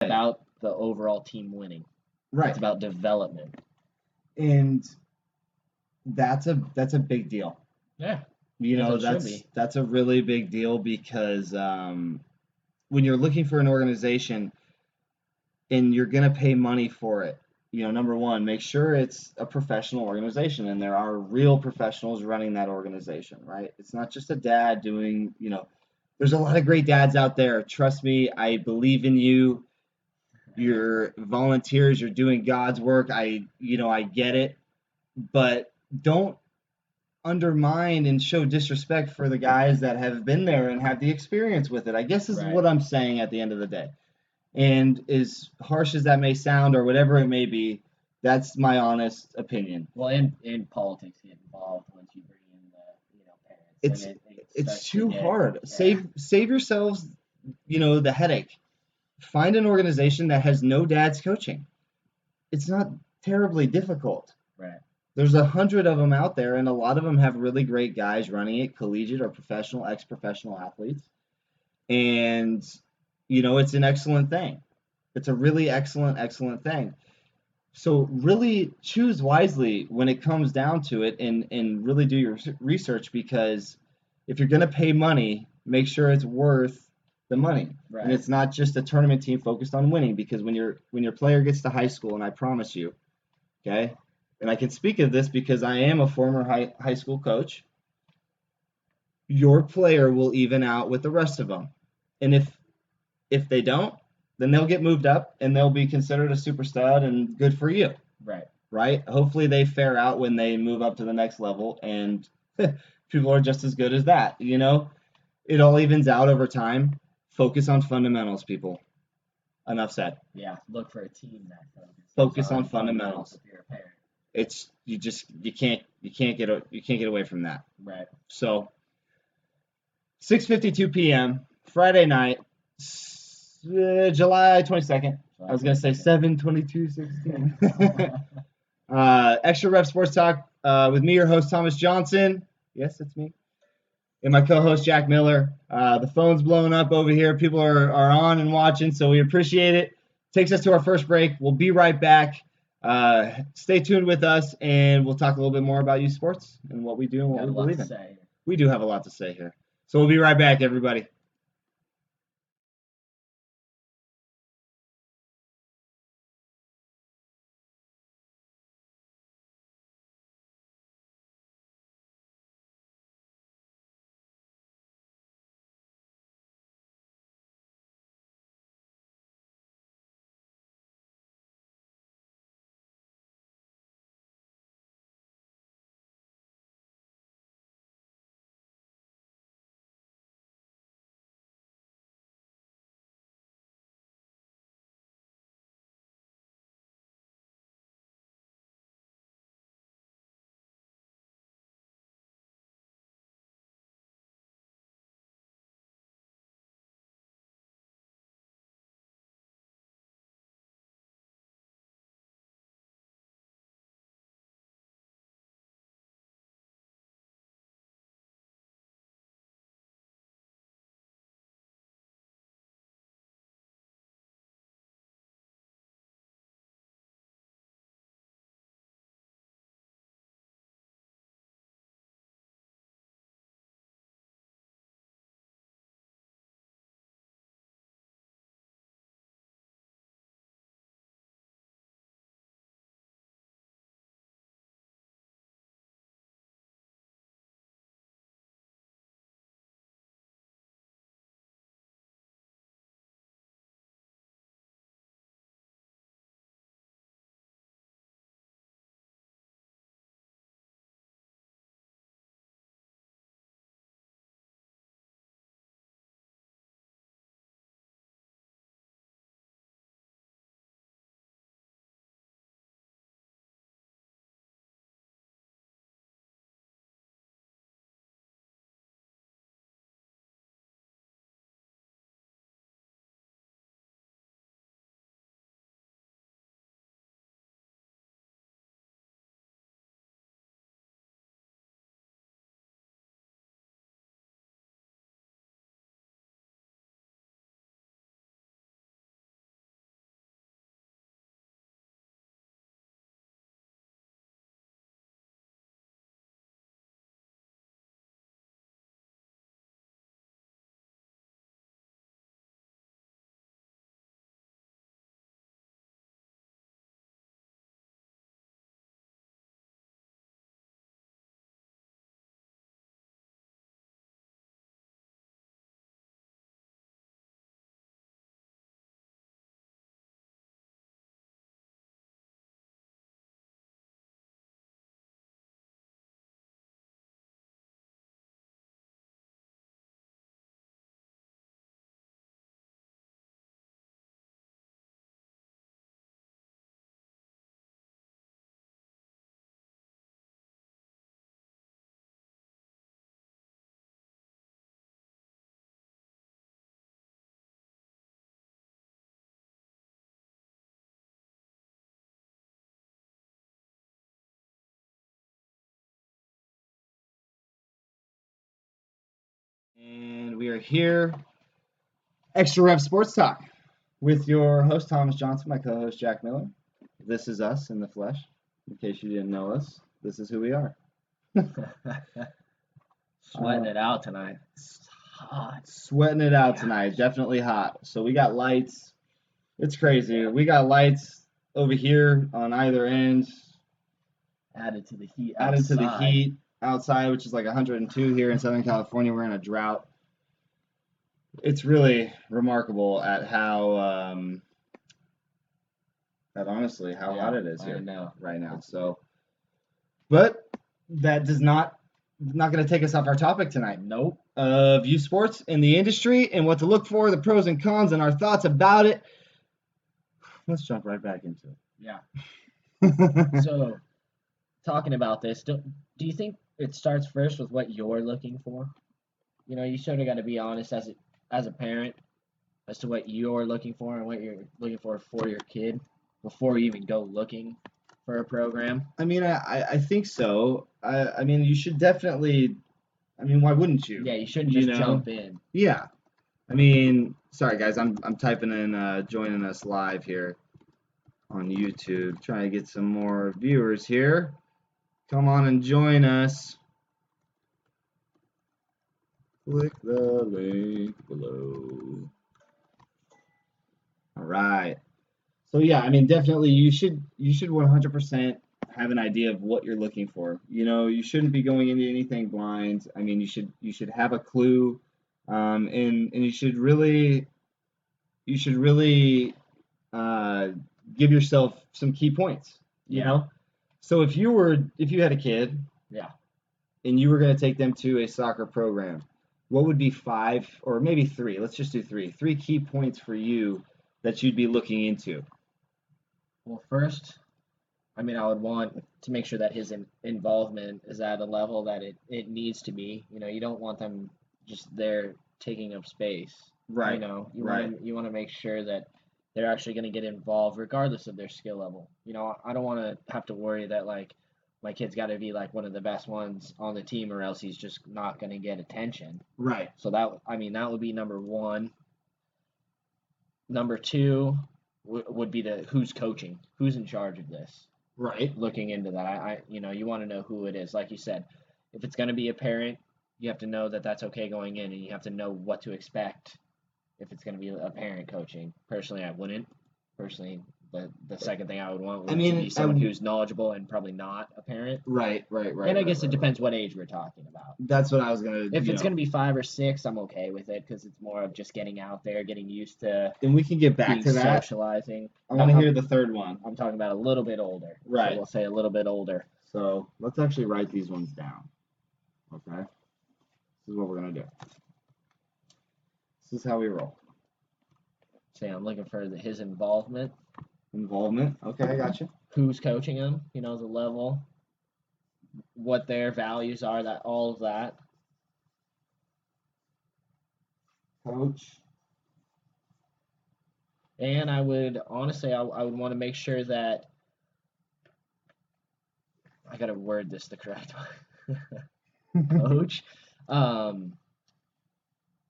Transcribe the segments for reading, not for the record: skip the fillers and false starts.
about the overall team winning. Right. It's about development. And that's a big deal. Yeah. You know, As it should be. that's a really big deal because when you're looking for an organization and you're gonna pay money for it, you know, number one, make sure it's a professional organization and there are real professionals running that organization, right? It's not just a dad doing, you know, there's a lot of great dads out there. Trust me, I believe in you. You're volunteers, you're doing God's work. I get it, but don't undermine and show disrespect for the guys that have been there and have the experience with it. I guess is Right. what I'm saying at the end of the day. And as harsh as that may sound or whatever it may be, that's my honest opinion. Well, and politics get involved once you bring in the parents, and it It's starts to too get hard. Save yourselves, the headache. Find an organization that has no dads coaching. It's not terribly difficult. right. There's 100 of them out there, and a lot of them have really great guys running it, collegiate or professional, ex-professional athletes. And, it's an excellent thing. It's a really excellent thing. So really choose wisely when it comes down to it and really do your research because if you're going to pay money, make sure it's worth the money. Right. And it's not just a tournament team focused on winning because when your player gets to high school, and I promise you, okay, and I can speak of this because I am a former high school coach, your player will even out with the rest of them. And if they don't, then they'll get moved up and they'll be considered a super stud and good for you. Right. Right? Hopefully they fare out when they move up to the next level and people are just as good as that, It all evens out over time. Focus on fundamentals, people. Enough said. Yeah. Look for a team that Focus on fundamentals. If you're a parent. It's you can't get away from that. Right. So 6:52 p.m. Friday night, July 22nd. I was gonna say 7/22/16. Extra Rep Sports Talk with me, your host Thomas Johnson. Yes, it's me. And my co-host Jack Miller. The phone's blowing up over here. People are on and watching, so we appreciate it. Takes us to our first break. We'll be right back. Stay tuned with us, and we'll talk a little bit more about youth sports and what we do and what we believe in. We do have a lot to say here. So we'll be right back, everybody. And we are here, Extra Rev Sports Talk, with your host Thomas Johnson, my co-host Jack Miller. This is us in the flesh. In case you didn't know us, this is who we are. Sweating it out tonight. It's hot. Sweating it out Yeah. tonight. Definitely hot. So we got lights. It's crazy. We got lights over here on either end. Added to the heat Added to the outside. heat outside, which is like 102 here in Southern California. We're in a drought. It's really remarkable at how, honestly, how hot it is I here know. right now. So, but that does not going to take us off our topic tonight Nope. of youth sports in the industry and what to look for, the pros and cons, and our thoughts about it. Let's jump right back into Yeah. it. So, talking about this, do you think it starts first with what you're looking for? You know, you sort of got to be honest as a parent as to what you're looking for and what you're looking for your kid before you even go looking for a program. I mean, I think so. I mean, you should definitely. I mean, why wouldn't you? Yeah, you shouldn't just jump in. Yeah. I mean, sorry guys, I'm typing in joining us live here on YouTube, trying to get some more viewers here. Come on and join us. Click the link below. All right. So yeah, I mean, definitely you should 100% have an idea of what you're looking for. You know, you shouldn't be going into anything blind. I mean, you should have a clue, and you should really give yourself some key points. You know, so if you had a kid, Yeah. and you were going to take them to a soccer program, what would be 5 or maybe 3? Let's just do 3. 3 key points for you that you'd be looking into. Well, first, I mean, I would want to make sure that his involvement is at a level that it needs to be. You know, you don't want them just there taking up space. Right. You know, Right. you want to make sure that they're actually going to get involved regardless of their skill level. You know, I don't want to have to worry that like my kid's got to be like one of the best ones on the team or else he's just not going to get attention. Right. So that would be number 1. Number 2 would be who's coaching, who's in charge of this. Right. Looking into that, you want to know who it is. Like you said, if it's going to be a parent, you have to know that that's okay going in, and you have to know what to expect if it's going to be a parent coaching. Personally, I wouldn't. Personally, the second thing I would want would be someone who's knowledgeable and probably not a parent. Right. And I guess it depends what age we're talking about. That's what I was gonna. If it's gonna be 5 or 6, I'm okay with it because it's more of just getting out there, getting used to. And we can get back to that. Socializing. I want to hear the third one. I'm talking about a little bit older. Right. So we'll say a little bit older. So let's actually write these ones down. Okay. This is what we're gonna do. This is how we roll. Say I'm looking for his involvement. Involvement. Okay, I got you. Who's coaching him? You know, the level, what their values are, that all of that. Coach. And I would honestly, I would want to make sure that I gotta word this the correct way. Coach,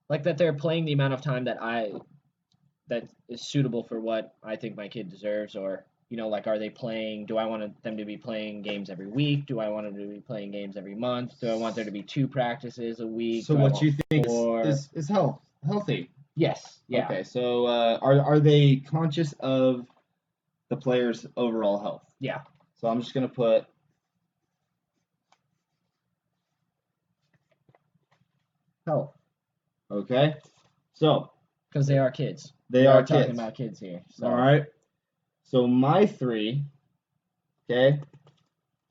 like that they're playing the amount of time that is suitable for what I think my kid deserves, or you know, like, are they playing? Do I want them to be playing games every week? Do I want them to be playing games every month? Do I want there to be 2 practices a week? So what you think is healthy? Yes. Yeah. Okay. So are they conscious of the player's overall health? Yeah. So I'm just gonna put health. Okay. So. Because they are kids. They are talking kids. about kids here. So. All right. So my 3, okay,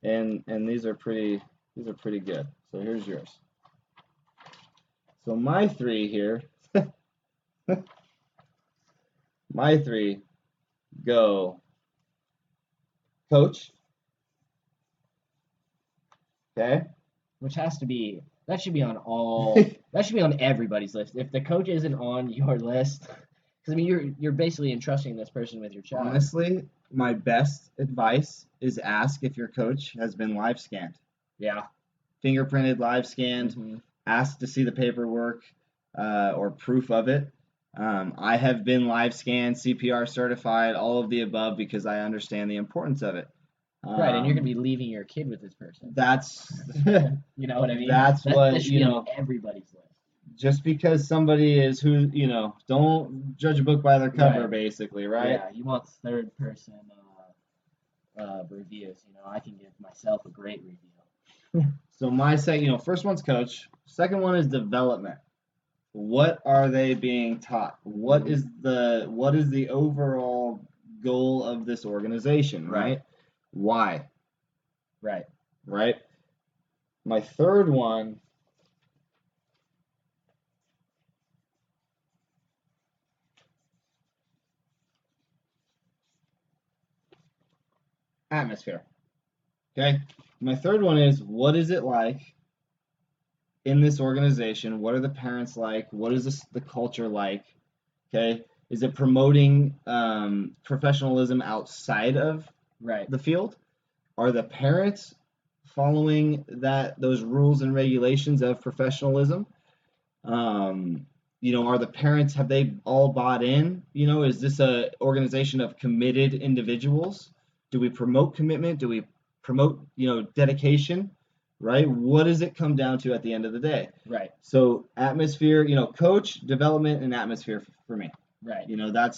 and these are pretty good. So here's yours. So my 3 here, my 3 go coach. Okay. Which has to be, that should be on that should be on everybody's list. If the coach isn't on your list, because I mean you're basically entrusting this person with your child. Honestly, my best advice is ask if your coach has been live scanned. Yeah. Fingerprinted, live scanned. Mm-hmm. ask to see the paperwork or proof of it. I have been live scanned, CPR certified, all of the above because I understand the importance of it. Right, and you're gonna Um, be leaving your kid with this person. that's You know what I mean? that's That what, should be on everybody's list. just because somebody is who, don't judge a book by their cover, Right. basically, right? Yeah, you want third person reviews. I can give myself a great review. So first one's coach, second one is development. What are they being taught? Mhm. What is the overall goal of this organization, Right. right? Why, Right. right? My third one, atmosphere. Okay? My third one is what is it like in this organization? What are the parents like? What is the culture like? Okay? Is it promoting professionalism outside of Right. the field? Are the parents following those rules and regulations of professionalism? Are the parents, have they all bought in? Is this a organization of committed individuals? Do we promote commitment? Do we promote, dedication? Right? What does it come down to at the end of the day? Right. So atmosphere, coach, development, and atmosphere for me. Right.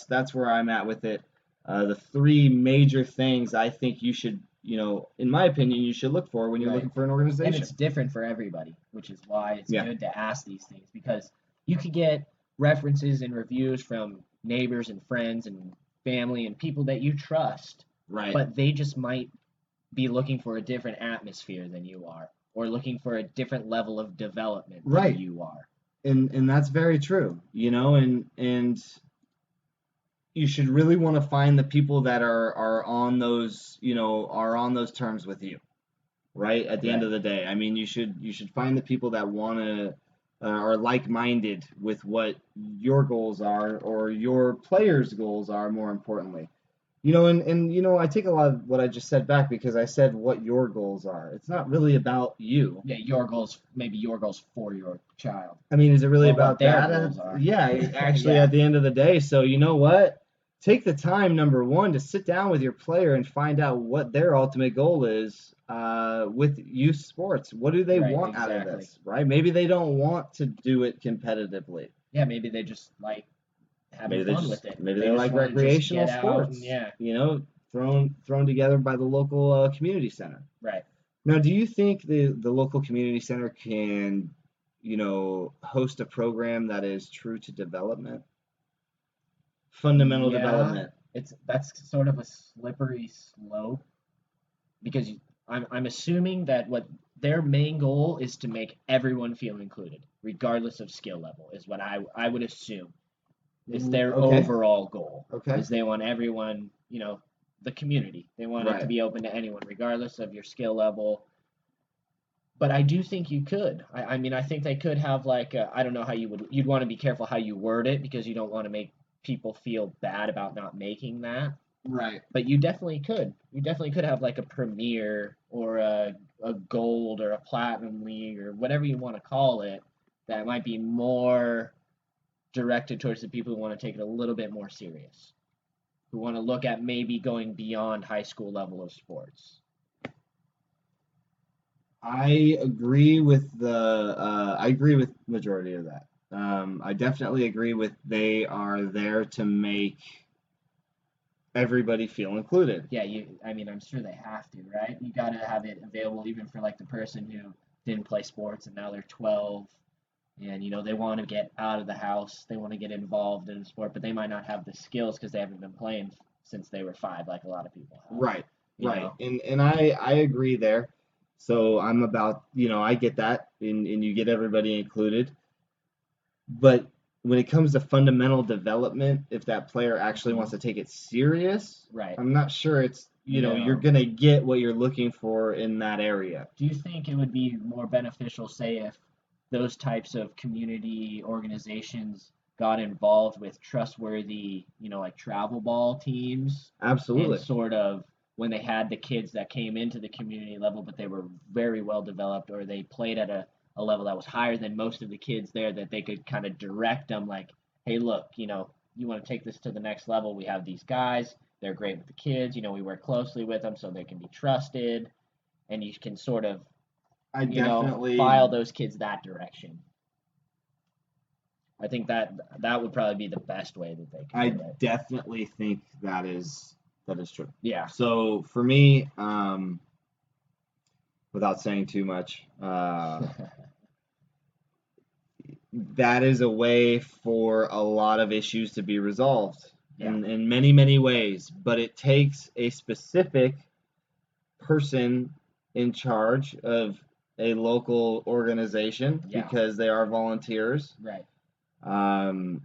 That's where I'm at with it. The three major things I think you should, in my opinion, you should look for when you're Right. looking for an And organization. it's different for everybody, which is why it's Yeah. good to ask these things because you could get references and reviews from neighbors and friends and family and people that you trust, Right. but they just might be looking for a different atmosphere than you are, or looking for a different level of development than Right. you are. And that's very true, and you should really want to find the people that are on those, are on those terms with you, right? At the end Right. of the day, I mean, you should find the people that want to are like-minded with what your goals are or your players' goals are, more importantly. And I take a lot of what I just said back because I said what your goals are. It's not really about you. Yeah, maybe your goals for your child, I mean, is it really or what about their that? goals are. Yeah, actually, Yeah. at the end of the day. So you know what? Take the time, number one, to sit down with your player and find out what their ultimate goal is with youth sports. What do they Right, want out of exactly. this, right? Maybe they don't want to do it competitively. Yeah, maybe they just like having Maybe they fun just with it. maybe They they just like want to just recreational get out and sports, yeah. thrown together by the local community center. Right. Now, do you think the local community center can, host a program that is true to development, fundamental Yeah, development? that's sort of a slippery slope because I'm assuming that what their main goal is to make everyone feel included, regardless of skill level, is what I would assume. Is their Okay, overall goal. okay, Is they want everyone, the community. They want it to right. be open to anyone, regardless of your skill level. But I do think you could. I mean, I think they could have like I don't know how you'd want to be careful how you word it because you don't want to make people feel bad about not making that. Right. But you definitely could. You definitely could have like a premier or a gold or a platinum league or whatever you want to call it that might be more directed towards the people who want to take it a little bit more serious, who want to look at maybe going beyond high school level of sports. I agree with I agree with majority of that. I definitely agree with they are there to make everybody feel included. Yeah, I mean, I'm sure they have to, right? You got to have it available even for like the person who didn't play sports and now they're 12 and they want to get out of the house, they want to get involved in sport, but they might not have the skills because they haven't been playing since they were 5 like a lot of people have. Right, You right. know? And I agree there. So I'm about, I get that, and you get everybody included. But when it comes to fundamental development, if that player actually wants to take it serious, Right. I'm not sure it's, you're No. gonna get what you're looking for in that area. Do you think it would be more beneficial, say, if those types of community organizations got involved with trustworthy, like travel ball teams and Absolutely. sort of when they had the kids that came into the community level, but they were very well developed or they played at a a level that was higher than most of the kids there, that they could kind of direct them like, hey, look, you want to take this to the next level. We have these guys. They're great with the kids. We work closely with them so they can be trusted. And you can sort of, I definitely file those kids that direction. I think that would probably be the best way that they I can do it. definitely think that is true. Yeah. So for me, without saying too much, that is a way for a lot of issues to be resolved in many, many ways. But it takes a specific person in charge of a local organization because they are volunteers. Right.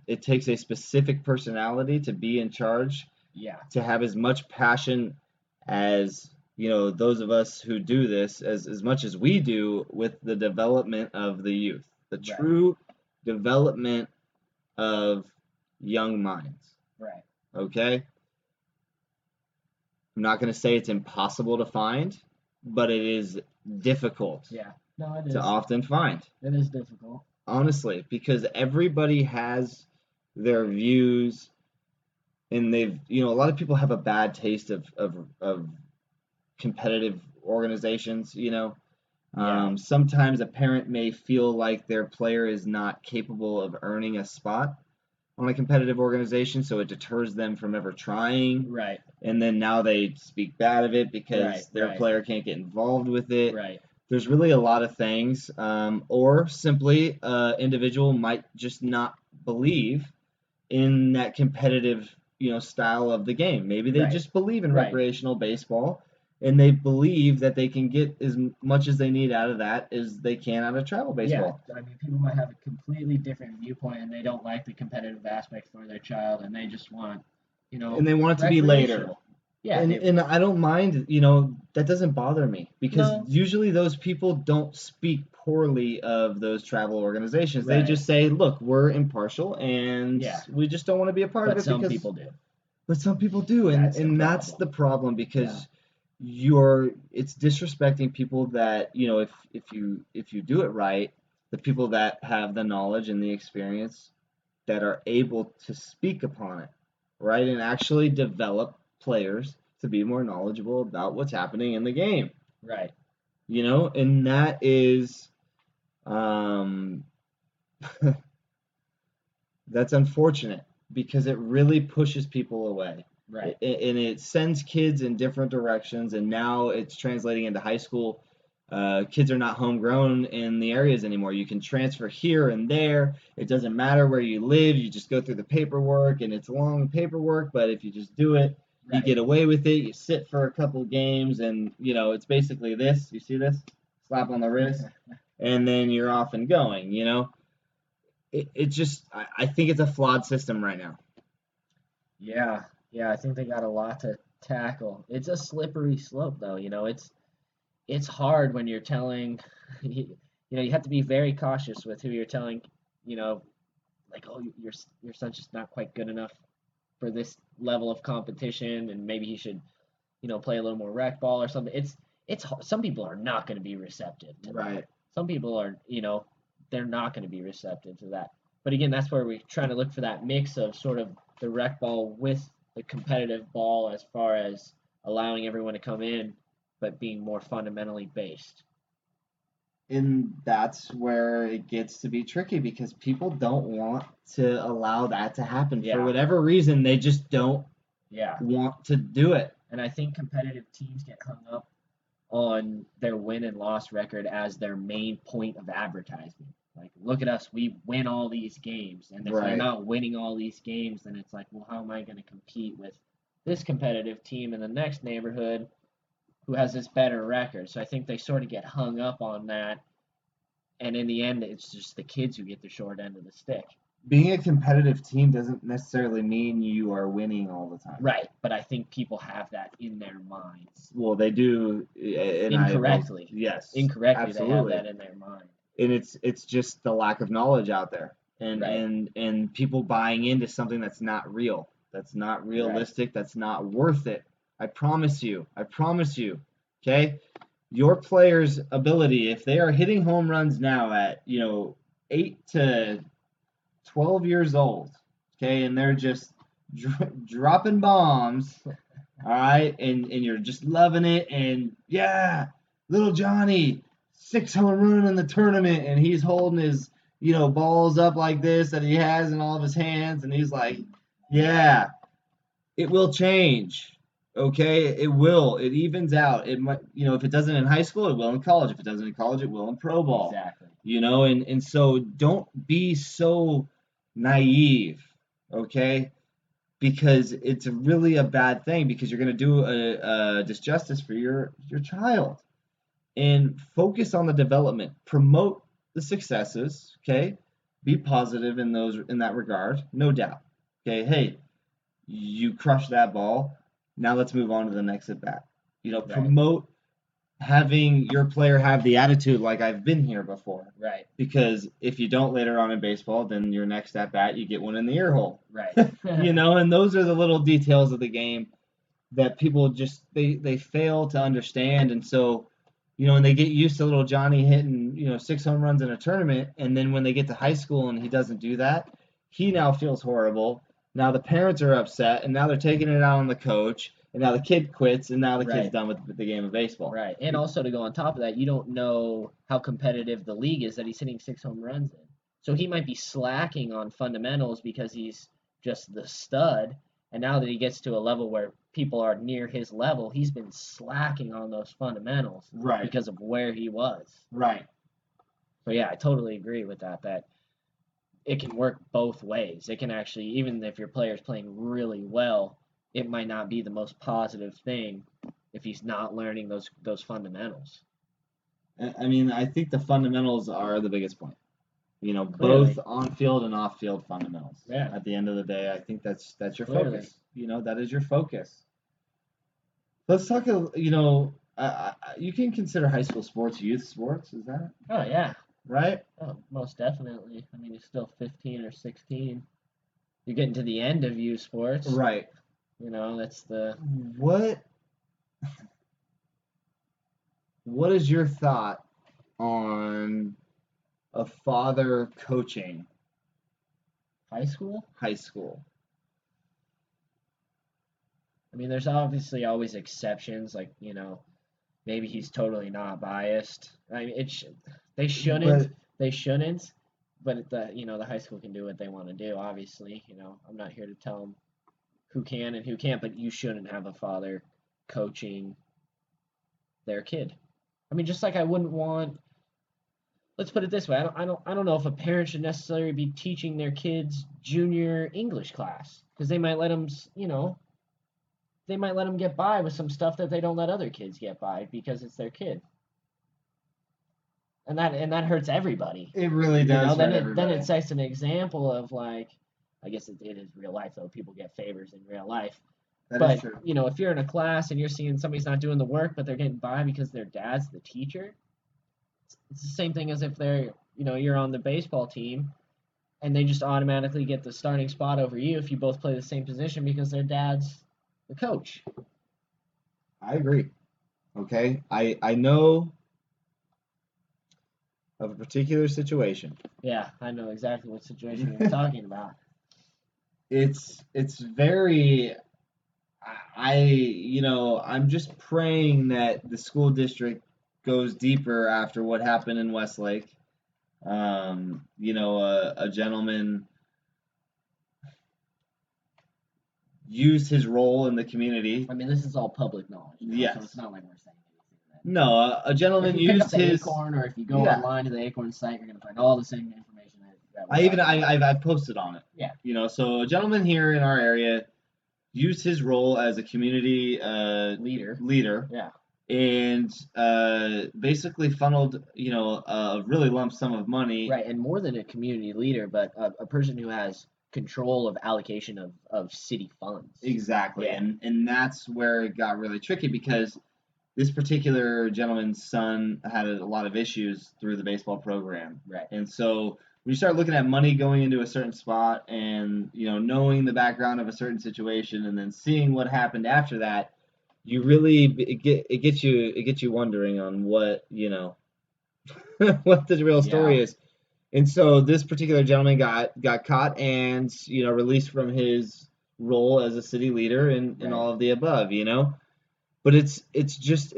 It takes a specific personality to be in charge. Yeah. To have as much passion as those of us who do this, as much as we do with the development of the youth, the true development of young minds. Right. Okay? I'm not going to say it's impossible to find, but it is difficult to often find. It is difficult. Honestly, because everybody has their views, and they've, a lot of people have a bad taste of competitive organizations, Sometimes a parent may feel like their player is not capable of earning a spot on a competitive organization, so it deters them from ever trying. Right. And then now they speak bad of it because their player can't get involved with it. Right. There's really a lot of things. Or simply, individual might just not believe in that competitive, style of the game. Maybe they just believe in recreational baseball, and they believe that they can get as much as they need out of that as they can out of travel baseball. Yeah, I mean, people might have a completely different viewpoint, and they don't like the competitive aspect for their child, and they just want, and they want it to be later. Yeah, and I don't mind, that doesn't bother me because usually those people don't speak poorly of those travel organizations. They just say, look, we're impartial and we just don't want to be a part of it. Some people do. But some people do, and that's the problem because it's disrespecting people that, if you do it right, the people that have the knowledge and the experience that are able to speak upon it, right, and actually develop players to be more knowledgeable about what's happening in the game. Right. And that is that's unfortunate because it really pushes people away. Right. And it sends kids in different directions, and now it's translating into high school. Kids are not homegrown in the areas anymore. You can transfer here and there. It doesn't matter where you live. You just go through the paperwork, and it's long paperwork, but if you just do it, you get away with it. You sit for a couple of games, and, it's basically this. You see this? Slap on the wrist, and then you're off and going, It just, I think it's a flawed system right now. Yeah, I think they got a lot to tackle. It's a slippery slope, though. It's hard when you're telling, you have to be very cautious with who you're telling, like, oh, your son's just not quite good enough for this level of competition, and maybe he should, play a little more rec ball or something. It's some people are not going to be receptive to that. Some people are, they're not going to be receptive to that. But again, that's where we're trying to look for that mix of sort of the rec ball with the competitive ball, as far as allowing everyone to come in, but being more fundamentally based. And that's where it gets to be tricky because people don't want to allow that to happen. For whatever reason, they just don't want to do it. And I think competitive teams get hung up on their win and loss record as their main point of advertisement. Like, look at us, we win all these games. And if they're not winning all these games, then it's like, well, how am I going to compete with this competitive team in the next neighborhood who has this better record? So I think they sort of get hung up on that. And in the end, it's just the kids who get the short end of the stick. Being a competitive team doesn't necessarily mean you are winning all the time. Right, but I think people have that in their minds. Well, they do. And incorrectly. Yes. Incorrectly, absolutely. They have that in their mind. And it's just the lack of knowledge out there. And people buying into something that's not real. That's not realistic. That's not worth it. I promise you. Okay? your player's ability, if they are hitting home runs now at 8 to 12 years old, okay, and they're just dropping bombs, all right, and you're just loving it, and yeah, little Johnny, 6 home run in the tournament, and he's holding his balls up like this that he has in all of his hands, and he's like, yeah, it will change. Okay, it will. It evens out. It might, if it doesn't in high school, it will in college. If it doesn't in college, it will in pro ball. Exactly. And so don't be so naive, okay? Because it's really a bad thing because you're going to do a disjustice for your child. And focus on the development. Promote the successes, okay? Be positive in that regard, no doubt. Okay, hey, you crushed that ball. Now let's move on to the next at bat. Right. Promote having your player have the attitude like I've been here before. Right. Because if you don't later on in baseball, then your next at bat you get one in the ear hole. Right. And those are the little details of the game that people just they fail to understand, and so and they get used to little Johnny hitting 6 home runs in a tournament, and then when they get to high school and he doesn't do that, he now feels horrible. Now the parents are upset, and now they're taking it out on the coach, and now the kid quits, and now the kid's Right. done with the game of baseball. Right. And also to go on top of that, you don't know how competitive the league is that he's hitting 6 home runs in. So he might be slacking on fundamentals because he's just the stud. And now that he gets to a level where people are near his level, he's been slacking on those fundamentals Right. because of where he was. Right. So yeah, I totally agree with that. That it can work both ways. It can actually, even if your player's playing really well, it might not be the most positive thing if he's not learning those fundamentals. I mean, I think the fundamentals are the biggest point. Clearly. Both on-field and off-field fundamentals. Yeah. At the end of the day, I think that's your Clearly. focus. That is your focus. Let's talk. You can consider high school sports youth sports. Is that Oh yeah. right? Oh, most definitely. I mean, he's still 15 or 16. You're getting to the end of youth sports. Right. That's the. What is your thought on a father coaching High school? high school? I mean, there's obviously always exceptions, like, maybe he's totally not biased. I mean, they shouldn't. They shouldn't. But the high school can do what they want to do. Obviously, I'm not here to tell them who can and who can't. But you shouldn't have a father coaching their kid. I mean, just like I wouldn't want. Let's put it this way. I don't know if a parent should necessarily be teaching their kids junior English class because they might let them, they might let them get by with some stuff that they don't let other kids get by because it's their kid. And that hurts everybody. It really does. Then it sets an example of I guess it is real life though. People get favors in real life. That is true. If you're in a class and you're seeing somebody's not doing the work, but they're getting by because their dad's the teacher, it's the same thing as if you're on the baseball team and they just automatically get the starting spot over you if you both play the same position because their dad's the coach. I agree. Okay. I know of a particular situation. Yeah, I know exactly what situation you're talking about. It's very I'm just praying that the school district goes deeper after what happened in Westlake. A gentleman used his role in the community. I mean, this is all public knowledge. Yes. So it's not like we're saying anything. No, a gentleman if you pick used up the his. Acorn, or if you go online to the Acorn site, you're gonna find all the same information that I've posted on it. Yeah. So a gentleman here in our area used his role as a community leader. Yeah. And basically funneled, a really lump sum of money. Right, and more than a community leader, but a person who has control of allocation of city funds. Exactly, Yeah. and that's where it got really tricky because this particular gentleman's son had a lot of issues through the baseball program. Right. And so when you start looking at money going into a certain spot and, knowing the background of a certain situation and then seeing what happened after that, you really it gets you wondering on what what the real story Yeah, is. And so this particular gentleman got caught and released from his role as a city leader and right, all of the above. But it's just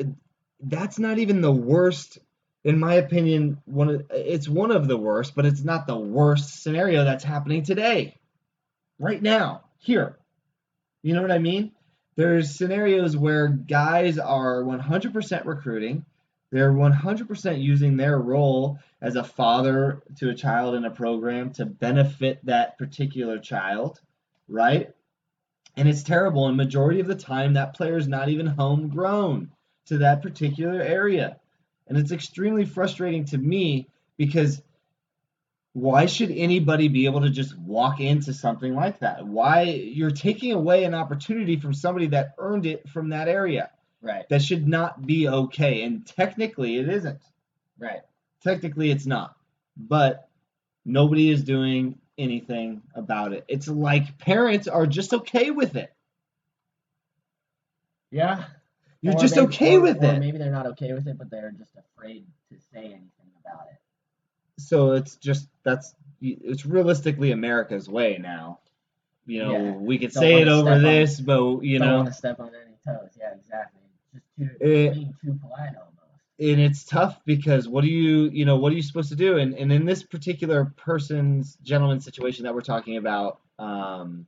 that's not even the worst, in my opinion. It's one of the worst, but it's not the worst scenario that's happening today, right now, here. You know what I mean? There's scenarios where guys are 100% recruiting. They're 100% using their role as a father to a child in a program to benefit that particular child, right? And it's terrible. And majority of the time, that player is not even homegrown to that particular area. And it's extremely frustrating to me because why should anybody be able to just walk into something like that? Why you're taking away an opportunity from somebody that earned it from that area? right, That should not be okay. And technically, it isn't. right. Technically, it's not. But nobody is doing anything about it. It's like parents are just okay with it. Yeah. You're just okay with Or it. maybe they're not okay with it, but they're just afraid to say anything about it. So it's realistically America's way now. Yeah. We could Don't say want it to over step on this, but don't want to step on any toes. Yeah, exactly. It's it, being too polite almost. and it's tough because what are you supposed to do? And in this particular gentleman situation that we're talking about, who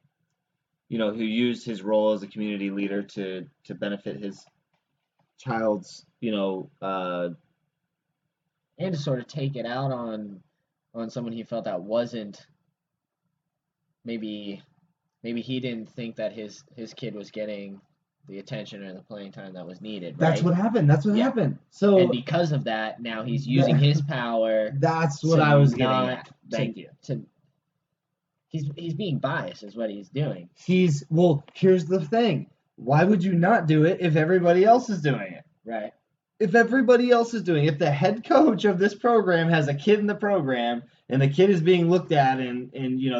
used his role as a community leader to benefit his child's, And to sort of take it out on someone he felt that wasn't maybe maybe he didn't think that his kid was getting the attention or the playing time that was needed, that's right? what happened. That's what Yeah. happened. And So because of that, now he's using that, his power that's what to I was getting not at. Thank you. to he's being biased is what he's doing. Here's the thing. Why would you not do it if everybody else is doing it? Right. If everybody else is doing it, if the head coach of this program has a kid in the program and the kid is being looked at and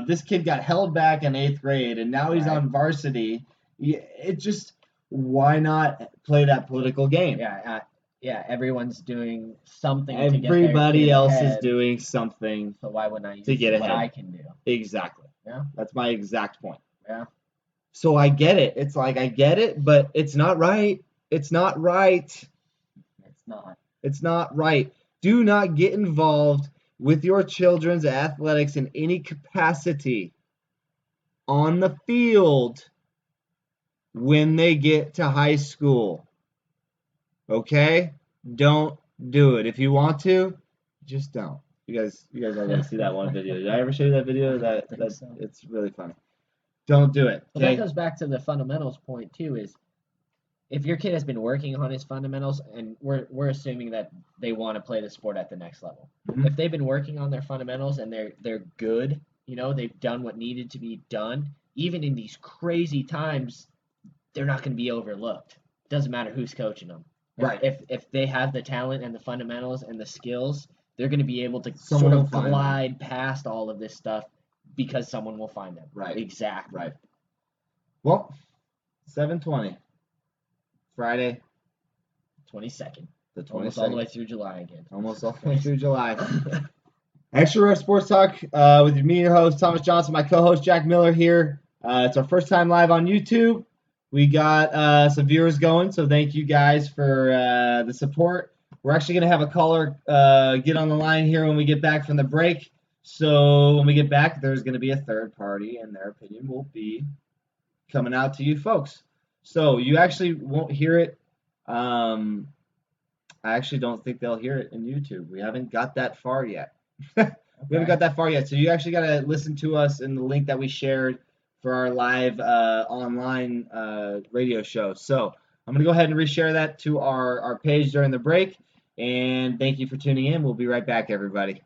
this kid got held back in 8th grade and now he's Right. on varsity, it just why not play that political game? Yeah, everyone's doing something to get their Everybody kid else is ahead, doing something so why wouldn't I to use get what ahead. I can do? Exactly. Yeah, That's my exact point. yeah, So I get it. It's like I get it, but it's not right. It's not right. it's not. It's not right. Do not get involved with your children's athletics in any capacity on the field when they get to high school. Okay? Don't do it. If you want to, just don't. You guys are gonna see that one video. Did I ever show you that video? I don't think so. It's really funny. Don't do it. But that Okay? goes back to the fundamentals point too. Is if your kid has been working on his fundamentals, and we're assuming that they want to play the sport at the next level. Mhm. If they've been working on their fundamentals and they're good, they've done what needed to be done. Even in these crazy times, they're not going to be overlooked. Doesn't matter who's coaching them. Right. If they have the talent and the fundamentals and the skills, they're going to be able to Someone sort will of find them. glide past all of this stuff because someone will find them. Right. Exactly. Right. Well, 7:20. Friday, 22nd. the Almost all the 22nd. way through July again. Almost all the way through July. Extra Rare Sports Talk with me, your host, Thomas Johnson, my co-host, Jack Miller here. It's our first time live on YouTube. We got some viewers going, so thank you guys for the support. We're actually going to have a caller get on the line here when we get back from the break. So when we get back, there's going to be a third party, and their opinion will be coming out to you folks. So you actually won't hear it. I actually don't think they'll hear it in YouTube. We haven't got that far yet. We haven't got that far yet. So you actually got to listen to us in the link that we shared for our live online radio show. So I'm going to go ahead and reshare that to our page during the break. And thank you for tuning in. We'll be right back, everybody.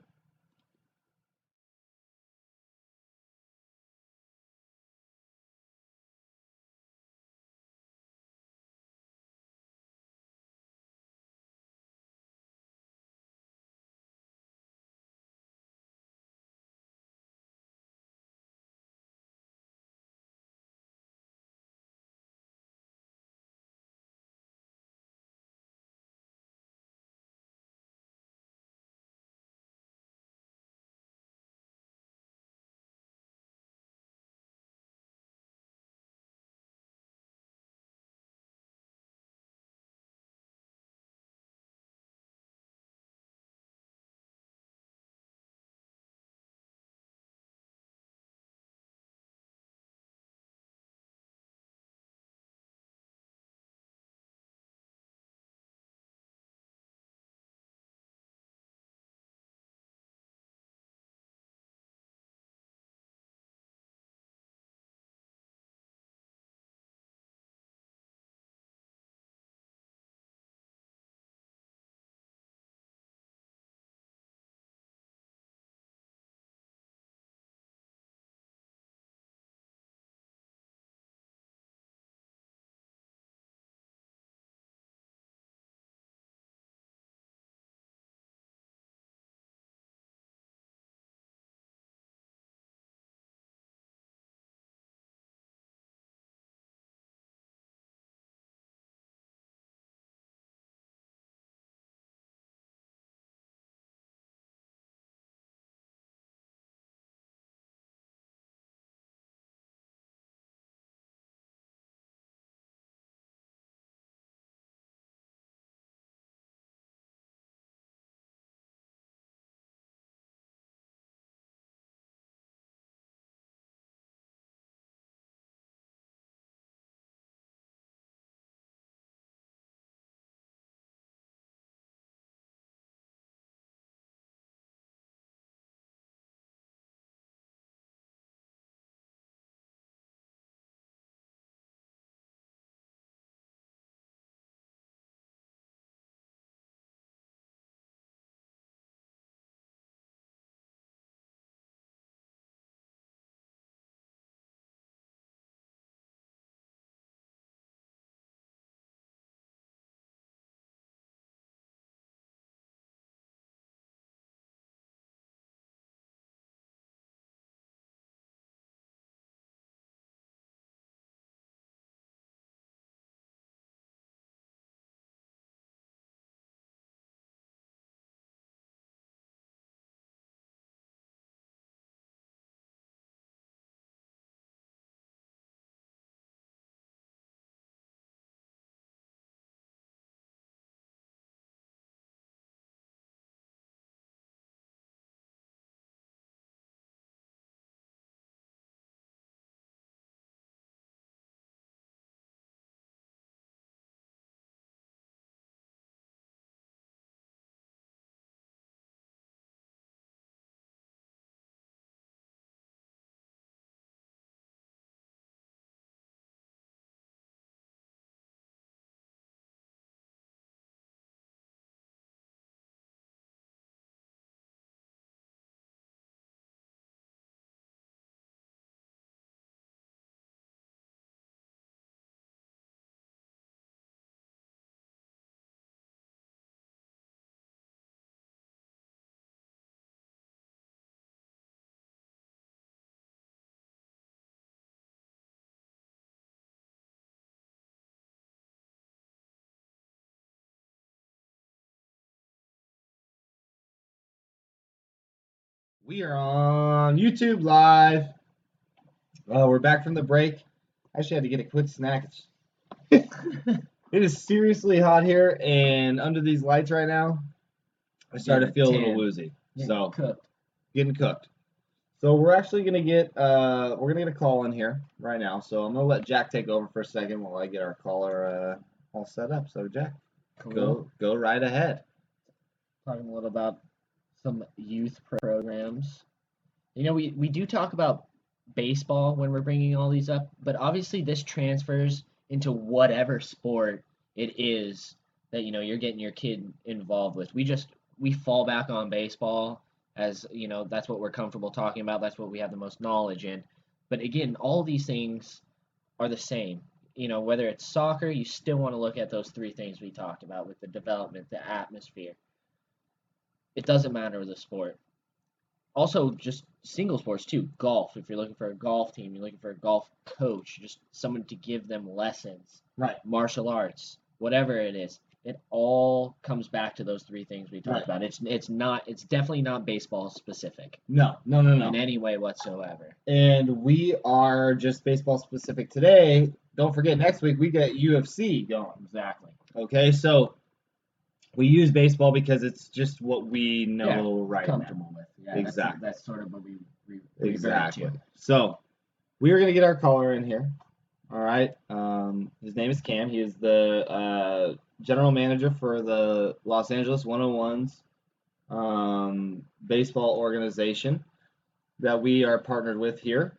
We are on YouTube Live. We're back from the break. I actually had to get a quick snack. It is seriously hot here, and under these lights right now, I started to feel a little woozy. So getting cooked. So we're actually gonna get a call in here right now. So I'm gonna let Jack take over for a second while I get our caller all set up. So Jack, go right ahead. Talking a little about some youth programs. You know, we do talk about baseball when we're bringing all these up, but obviously this transfers into whatever sport it is that you're getting your kid involved with. We fall back on baseball as that's what we're comfortable talking about. That's what we have the most knowledge in. But again, all these things are the same. Whether it's soccer, you still want to look at those three things we talked about with the development, the atmosphere. It doesn't matter the sport. Also, just single sports too. Golf. If you're looking for a golf team, you're looking for a golf coach, just someone to give them lessons. Right. Martial arts, whatever it is. It all comes back to those three things we talked about. It's definitely not baseball specific. No. In any way whatsoever. And we are just baseball specific today. Don't forget, next week we get UFC going. Exactly. Okay, so we use baseball because it's just what we know right comfortable now. With. Yeah, exactly. That's sort of what we exactly. To. So we are going to get our caller in here. All right. His name is Cam. He is the general manager for the Los Angeles 101s baseball organization that we are partnered with here.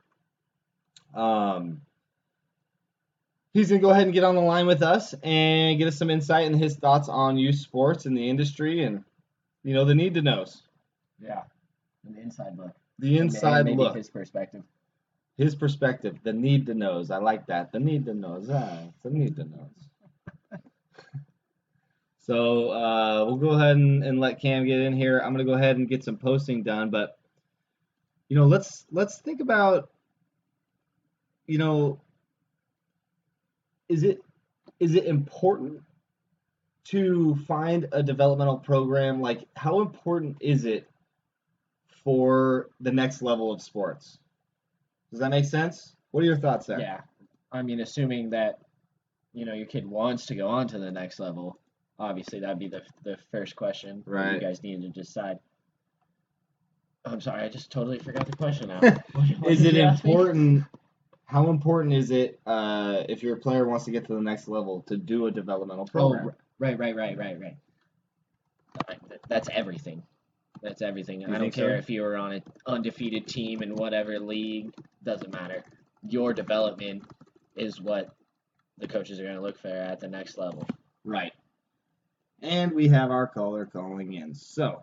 He's going to go ahead and get on the line with us and get us some insight into his thoughts on youth sports and the industry and, the need to knows. Yeah, the inside look. The inside maybe look. His perspective. His perspective, the need to knows. I like that. The need to knows. It's the need to knows. So we'll go ahead and let Cam get in here. I'm going to go ahead and get some posting done. But, let's think about, is it important to find a developmental program? Like, how important is it for the next level of sports? Does that make sense? What are your thoughts there? Yeah. I mean, assuming that, your kid wants to go on to the next level, obviously that'd be the first question. Right. You guys need to decide. I'm sorry, I just totally forgot the question now. Is it important? How important is it if your player wants to get to the next level to do a developmental program? Oh, right. That's everything. That's everything. I don't care if you're on an undefeated team in whatever league. Doesn't matter. Your development is what the coaches are going to look for at the next level. Right. And we have our caller calling in. So,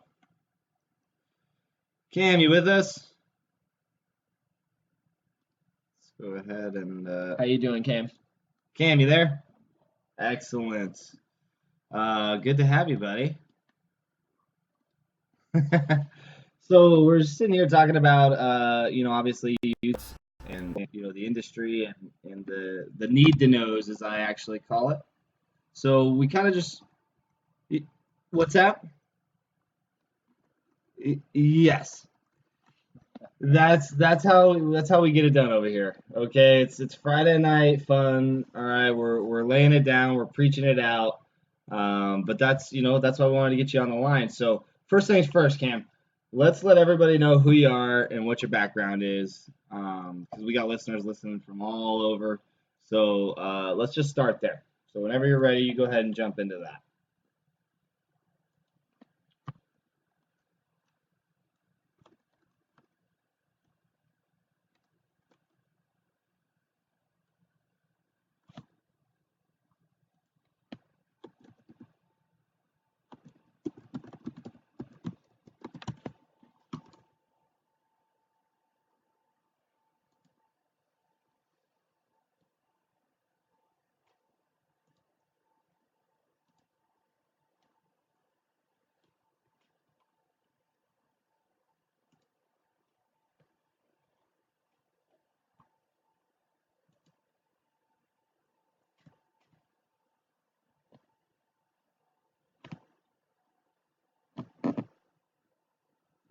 Cam, you with us? Let's go ahead and... How you doing, Cam? Cam, you there? Excellent. Good to have you, buddy. So we're sitting here talking about, obviously youth and, the industry and the need to knows, as I actually call it. So we kind of just... What's that? Yes. That's how we get it done over here. Okay, it's Friday night fun. All right, we're laying it down, we're preaching it out. But that's why I wanted to get you on the line. So first things first, Cam. Let's let everybody know who you are and what your background is, because we got listeners listening from all over. So let's just start there. So whenever you're ready, you go ahead and jump into that.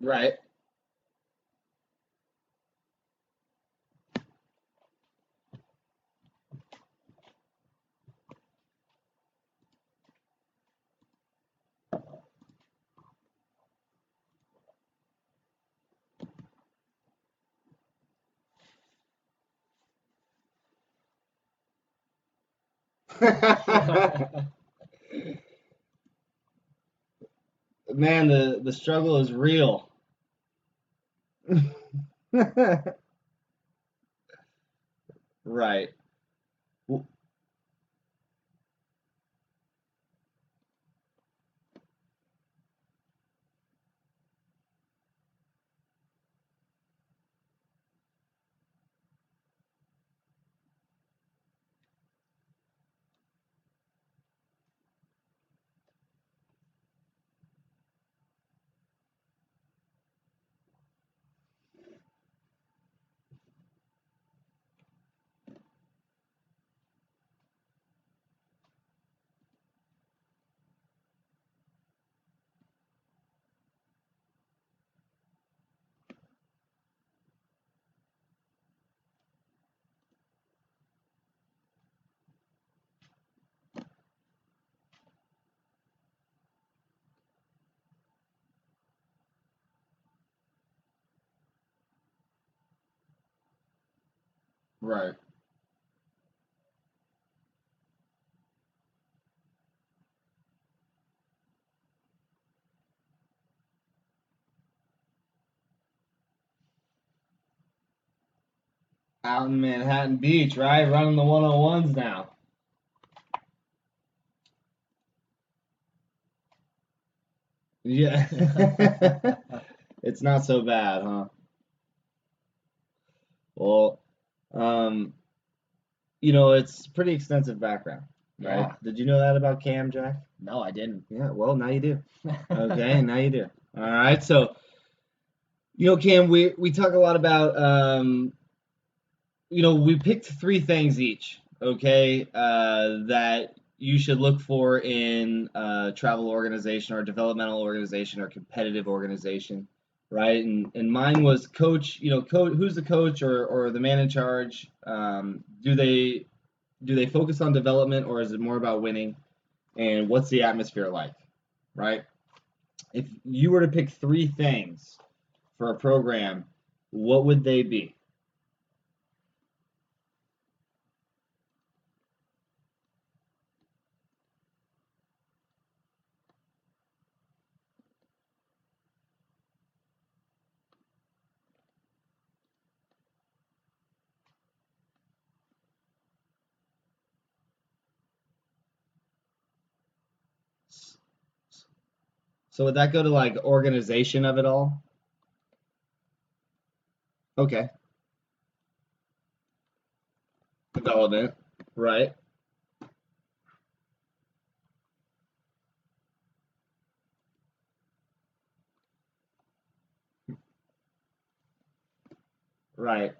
Right. Man, the struggle is real. Right. W- Right. Out in Manhattan Beach, right? Running the 101s now. Yeah. It's not so bad, huh? Well, um, it's pretty extensive background, right? Yeah. Did you know that about Cam, Jack? No, I didn't. Yeah, well, now you do. Okay, now you do. All right, so Cam, we talk a lot about we picked three things each, okay, that you should look for in a travel organization or a developmental organization or competitive organization, right? And mine was coach, coach, who's the coach or the man in charge? Do they focus on development or is it more about winning? And what's the atmosphere like, right? If you were to pick three things for a program, what would they be? So would that go to like organization of it all? Okay. Development. Right. Right.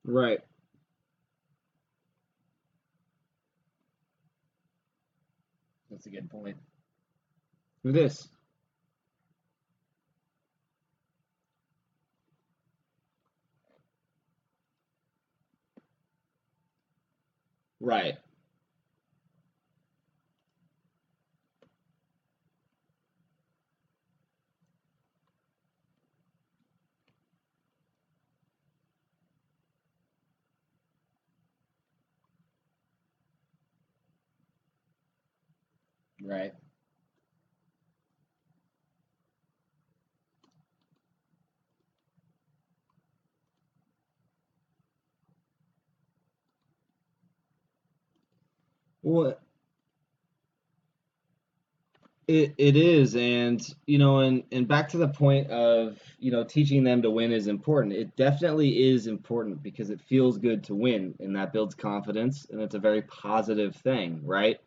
Right. That's a good point. It is. Right. Right. Well, it is, and and back to the point of teaching them to win is important. It definitely is important because it feels good to win, and that builds confidence, and it's a very positive thing, right?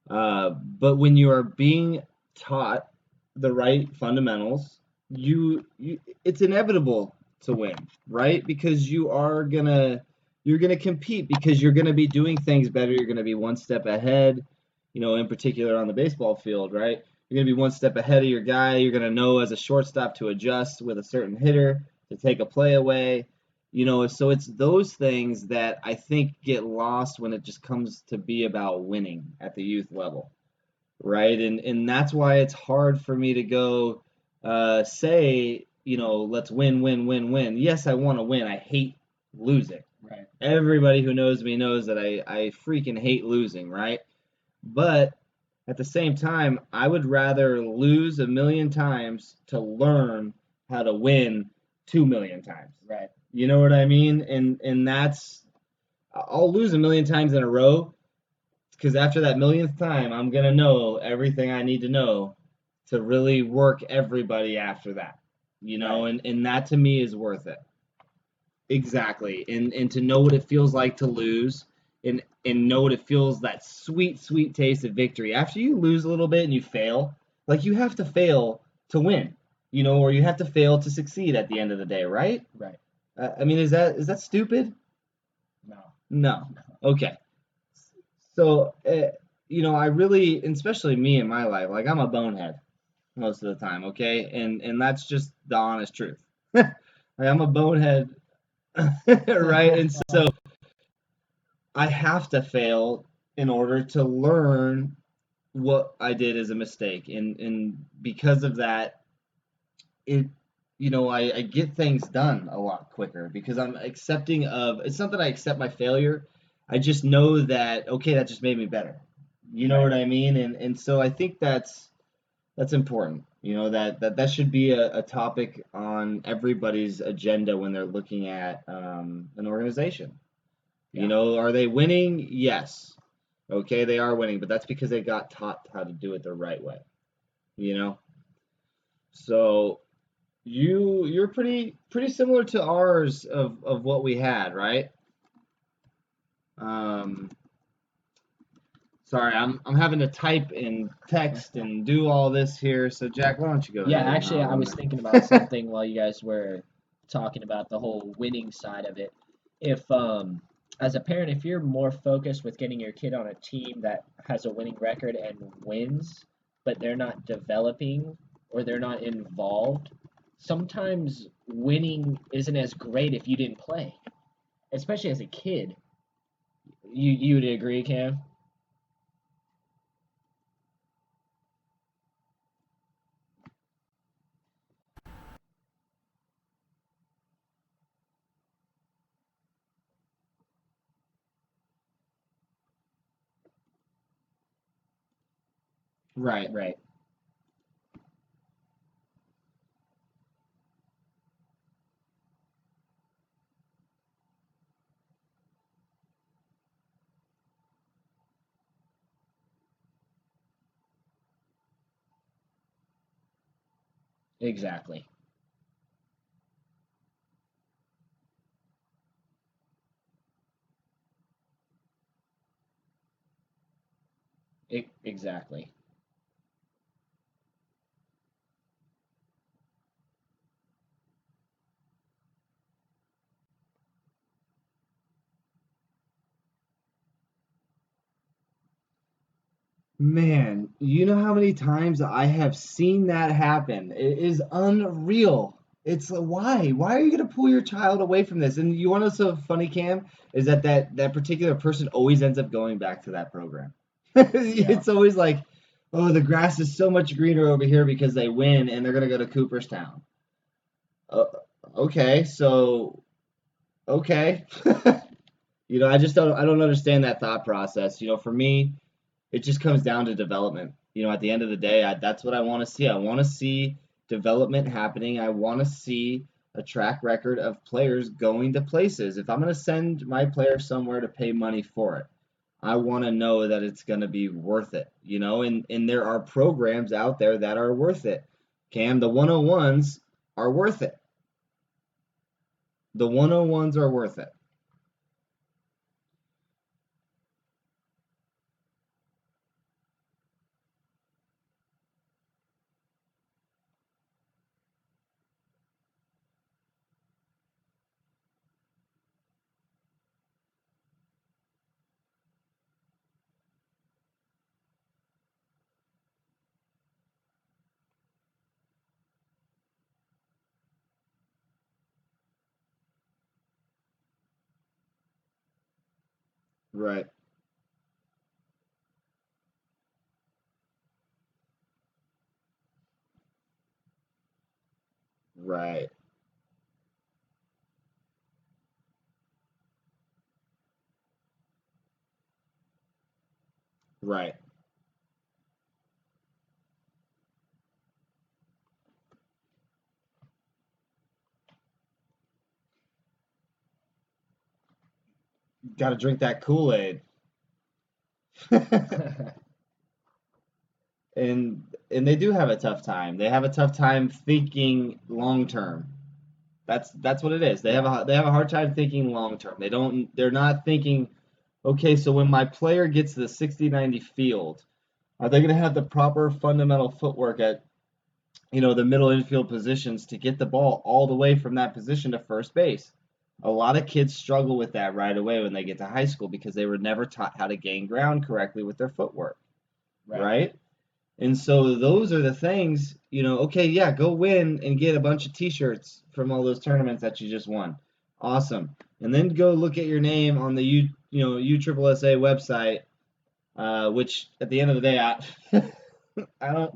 But when you are being taught the right fundamentals, it's inevitable to win, right? Because you're gonna compete because you're gonna be doing things better. You're gonna be one step ahead, in particular on the baseball field, right? You're going to be one step ahead of your guy. You're going to know as a shortstop to adjust with a certain hitter to take a play away. So it's those things that I think get lost when it just comes to be about winning at the youth level, right? And that's why it's hard for me to go say, let's win, win, win, win. Yes, I want to win. I hate losing. Right. Everybody who knows me knows that I freaking hate losing, right? But at the same time, I would rather lose a million times to learn how to win 2 million times. Right. You know what I mean? And that's I'll lose a million times in a row because after that millionth time, I'm gonna know everything I need to know to really work everybody after that. Right. And that to me is worth it. Exactly. And to know what it feels like to lose and know what it feels that sweet, sweet taste of victory. After you lose a little bit and you fail, like you have to fail to win, or you have to fail to succeed at the end of the day, right? Right. I mean, is that stupid? No. No. Okay. So, I really, especially me in my life, like I'm a bonehead most of the time, okay? And that's just the honest truth. Like I'm a bonehead, right? And so I have to fail in order to learn what I did as a mistake. And because of that, it I get things done a lot quicker because I'm accepting of it's not that I accept my failure. I just know that okay, that just made me better. You know Right. what I mean? And so I think that's important. That should be a topic on everybody's agenda when they're looking at an organization. Yeah. Are they winning? Yes. Okay, they are winning, but that's because they got taught how to do it the right way. You know? So you're pretty similar to ours of what we had, right? Um, sorry, I'm having to type and text and do all this here. So Jack, why don't you go Yeah, ahead and actually, I'll I run was my. thinking about something while you guys were talking about the whole winning side of it. If, as a parent, if you're more focused with getting your kid on a team that has a winning record and wins, but they're not developing or they're not involved, sometimes winning isn't as great if you didn't play, especially as a kid. You would agree, Cam? Right. Right. Exactly. Exactly. Man, you know how many times I have seen that happen? It is unreal. It's like, why? Why are you gonna pull your child away from this? And you want to know so funny, Cam, is that particular person always ends up going back to that program. Yeah. It's always like, oh, the grass is so much greener over here because they win and they're gonna go to Cooperstown. Uh, okay, so okay. I don't understand that thought process. For me, it just comes down to development. At the end of the day, that's what I want to see. I want to see development happening. I want to see a track record of players going to places. If I'm going to send my player somewhere to pay money for it, I want to know that it's going to be worth it. And there are programs out there that are worth it. Cam, the 101s are worth it. The 101s are worth it. Right. Right. Right. Got to drink that Kool-Aid. And they do have a tough time. They have a tough time thinking long term. That's what it is. They have Yeah, a hard time thinking long term. They're not thinking, okay, so when my player gets to the 60-90 field, are they going to have the proper fundamental footwork at, the middle infield positions to get the ball all the way from that position to first base? A lot of kids struggle with that right away when they get to high school because they were never taught how to gain ground correctly with their footwork, right. right? And so those are the things, okay, yeah, go win and get a bunch of t-shirts from all those tournaments that you just won. Awesome. And then go look at your name on the USSSA website, which at the end of the day, I don't,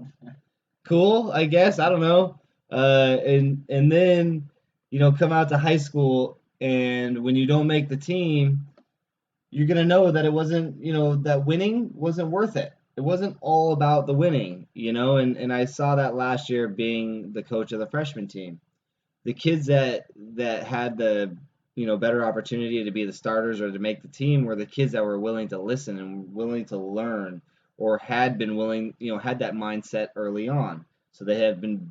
cool, I guess, I don't know. And then, come out to high school, and when you don't make the team, you're gonna know that it wasn't, that winning wasn't worth it. It wasn't all about the winning, and I saw that last year being the coach of the freshman team. The kids that had the, better opportunity to be the starters or to make the team were the kids that were willing to listen and willing to learn, or had been willing, had that mindset early on. So they had been,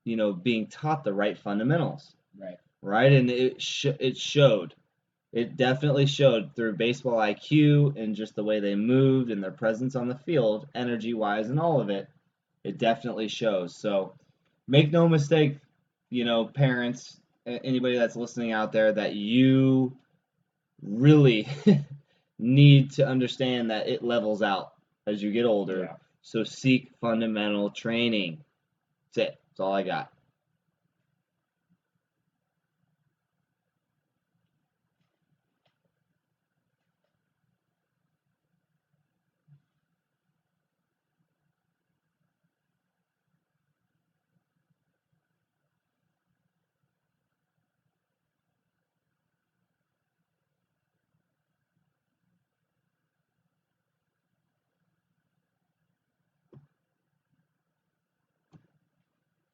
being taught the right fundamentals, Right. right? And it showed. It definitely showed through baseball IQ and just the way they moved and their presence on the field, energy wise, and all of it. It definitely shows. So make no mistake, parents, anybody that's listening out there, that you really need to understand that it levels out as you get older. Yeah. So seek fundamental training. That's it. That's all I got.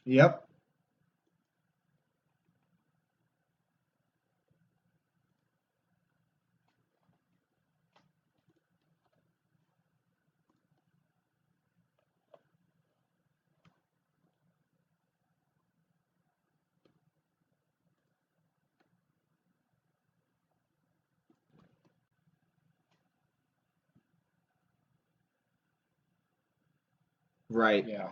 Yep. Right. Yeah.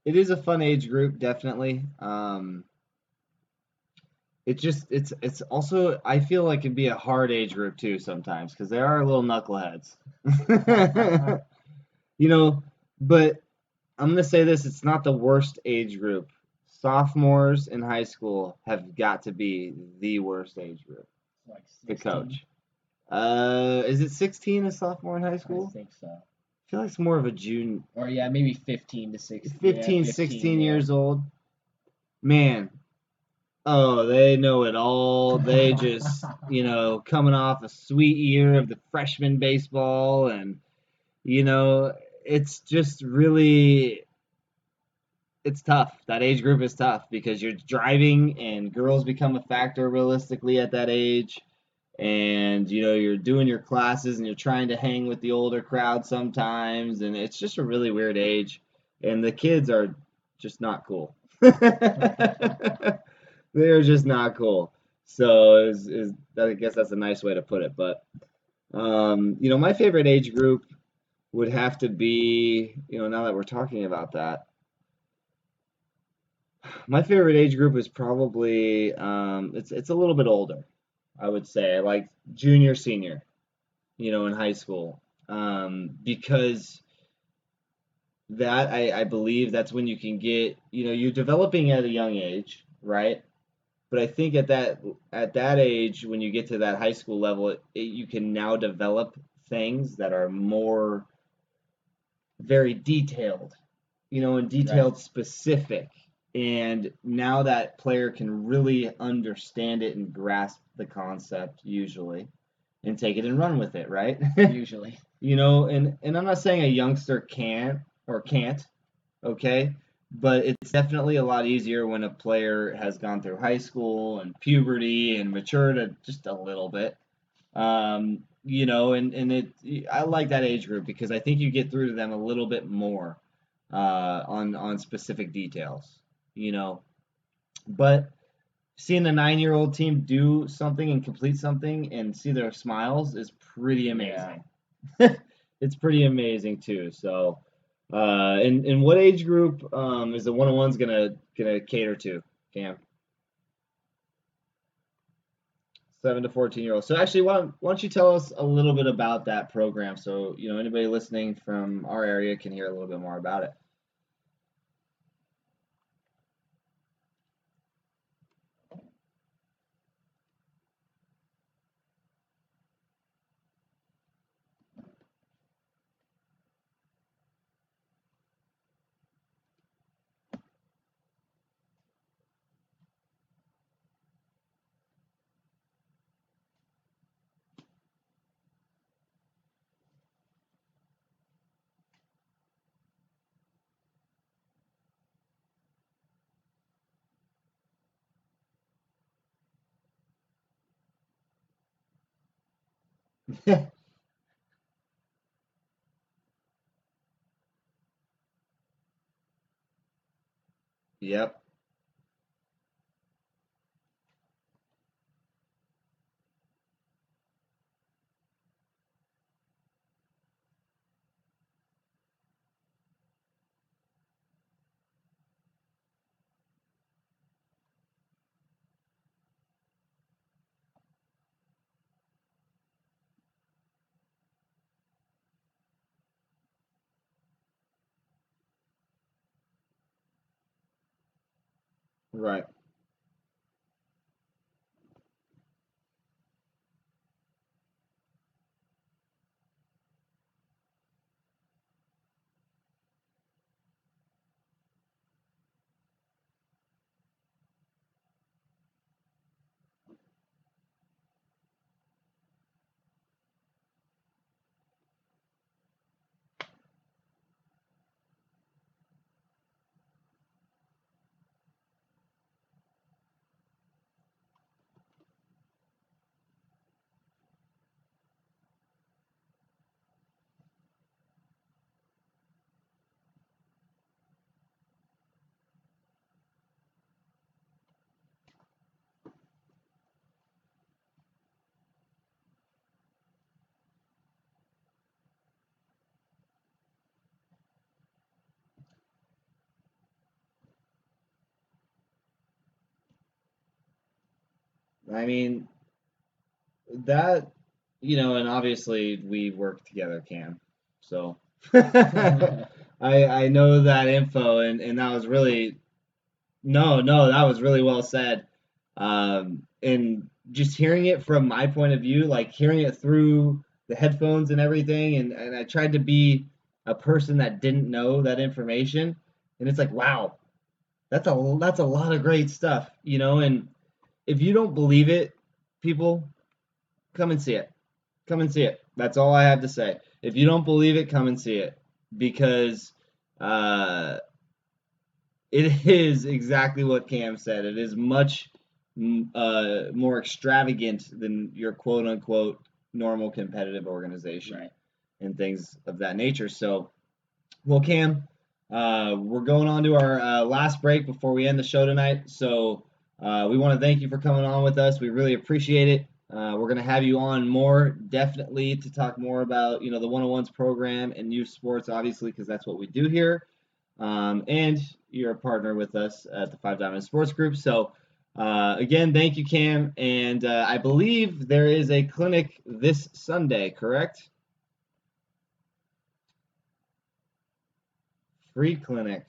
It is a fun age group, definitely. It's also, I feel like it'd be a hard age group too sometimes because they are little knuckleheads. you know, but I'm gonna say this: it's not the worst age group. Sophomores in high school have got to be the worst age group Like to 16. coach. Is it 16 a sophomore in high I school? think so. I feel like it's more of a June, Or yeah, maybe 15 to 16. Yeah, 15, 15. 16 Yeah. years old. Man, oh, they know it all. They just, coming off a sweet year of the freshman baseball, and you know, it's just really, it's tough. That age group is tough because you're driving and girls become a factor realistically at that age. And you're doing your classes and you're trying to hang with the older crowd sometimes, and it's just a really weird age. And the kids are just not cool. They're just not cool. So I guess that's a nice way to put it. But my favorite age group would have to be, now that we're talking about that, my favorite age group is probably it's a little bit older, I would say, like junior, senior, in high school. Because I believe that's when you can get, you're developing at a young age, right? But I think at that age, when you get to that high school level, you can now develop things that are more very detailed, and Right. detailed specific. And now that player can really understand it and grasp the concept usually and take it and run with it, right? Usually. And I'm not saying a youngster can't or can't, okay? But it's definitely a lot easier when a player has gone through high school and puberty and matured just a little bit. I like that age group because I think you get through to them a little bit more on specific details, you know. But seeing the 9-year-old team do something and complete something and see their smiles is pretty Yeah. amazing. It's pretty amazing too. So, and what age group is the 101's gonna cater to, Cam? 7 to 14-year-olds. So actually, why don't you tell us a little bit about that program so anybody listening from our area can hear a little bit more about it. Yep. Right. I mean that, and obviously we work together, Cam. So I know that info, and that was really no, that was really well said. And just hearing it from my point of view, like hearing it through the headphones and everything, and I tried to be a person that didn't know that information, and it's like, wow, that's a lot of great stuff, and if you don't believe it, people, come and see it. Come and see it. That's all I have to say. If you don't believe it, come and see it because uh, it is exactly what Cam said. It is much more extravagant than your quote unquote normal competitive organization Right. and things of that nature. So, well, Cam, we're going on to our last break before we end the show tonight. So, we want to thank you for coming on with us. We really appreciate it. We're going to have you on more, definitely, to talk more about the 101's program and youth sports, obviously, because that's what we do here. And you're a partner with us at the Five Diamond Sports Group. So, again, thank you, Cam. And I believe there is a clinic this Sunday, correct? Free clinic.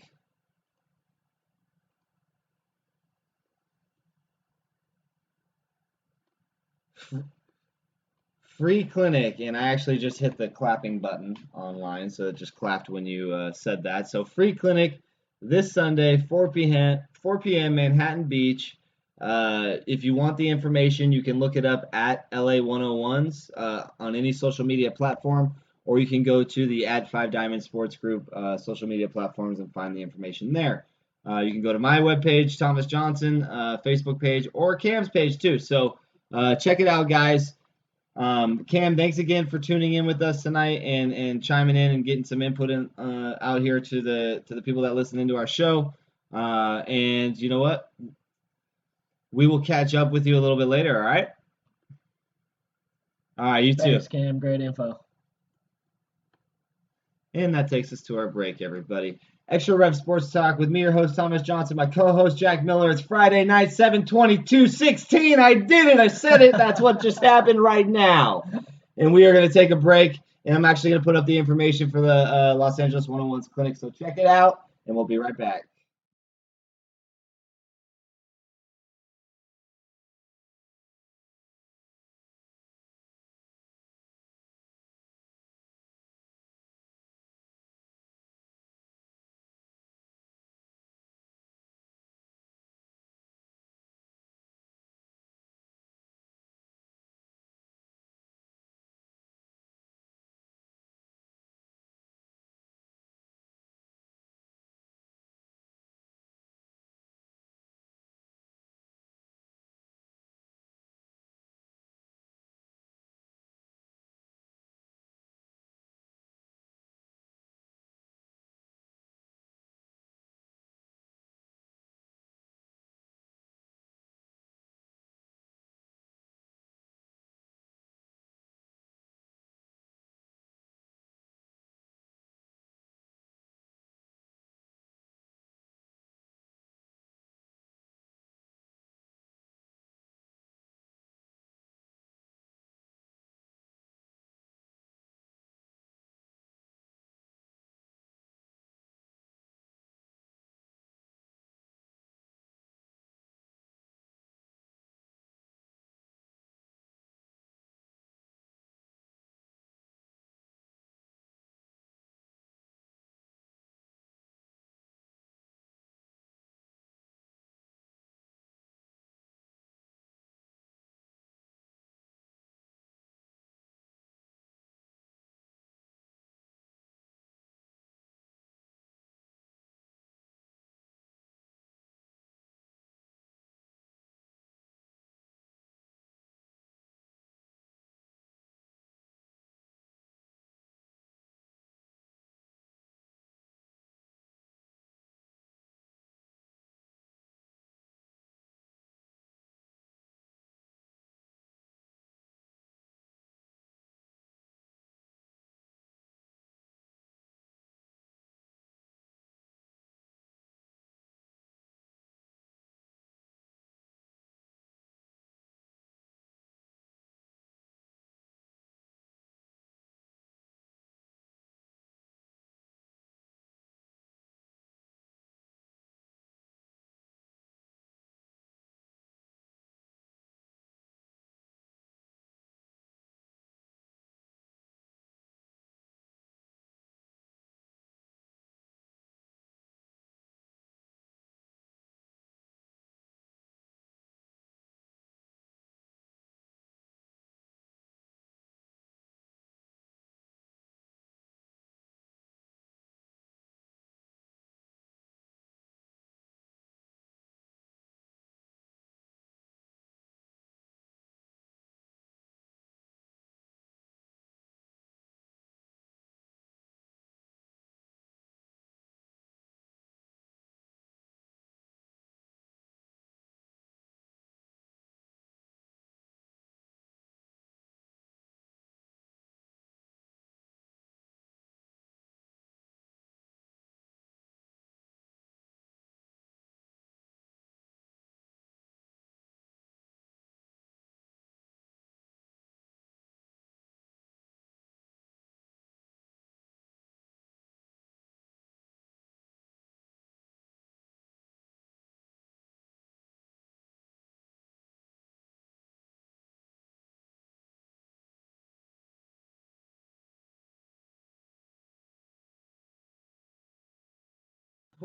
Free clinic, and I actually just hit the clapping button online, so it just clapped when you said that. So free clinic this Sunday, 4 p.m. Manhattan Beach. If you want the information, you can look it up at LA 101s on any social media platform, or you can go to the Add 5 Diamond Sports Group social media platforms and find the information there. You can go to my webpage, Thomas Johnson, Facebook page, or Cam's page too. So check it out, guys. Cam, thanks again for tuning in with us tonight and chiming in and getting some input out here to the people that listen into our show. And you know what? We will catch up with you a little bit later. All right. All right. You too. Thanks, Cam. Great info. And that takes us to our break, everybody. Extra Rev Sports Talk with me, your host, Thomas Johnson, my co-host, Jack Miller. It's Friday night, 7/22/16. I did it. I said it. That's what just happened right now. And we are going to take a break, and I'm actually going to put up the information for the Los Angeles 101's clinic, so check it out, and we'll be right back.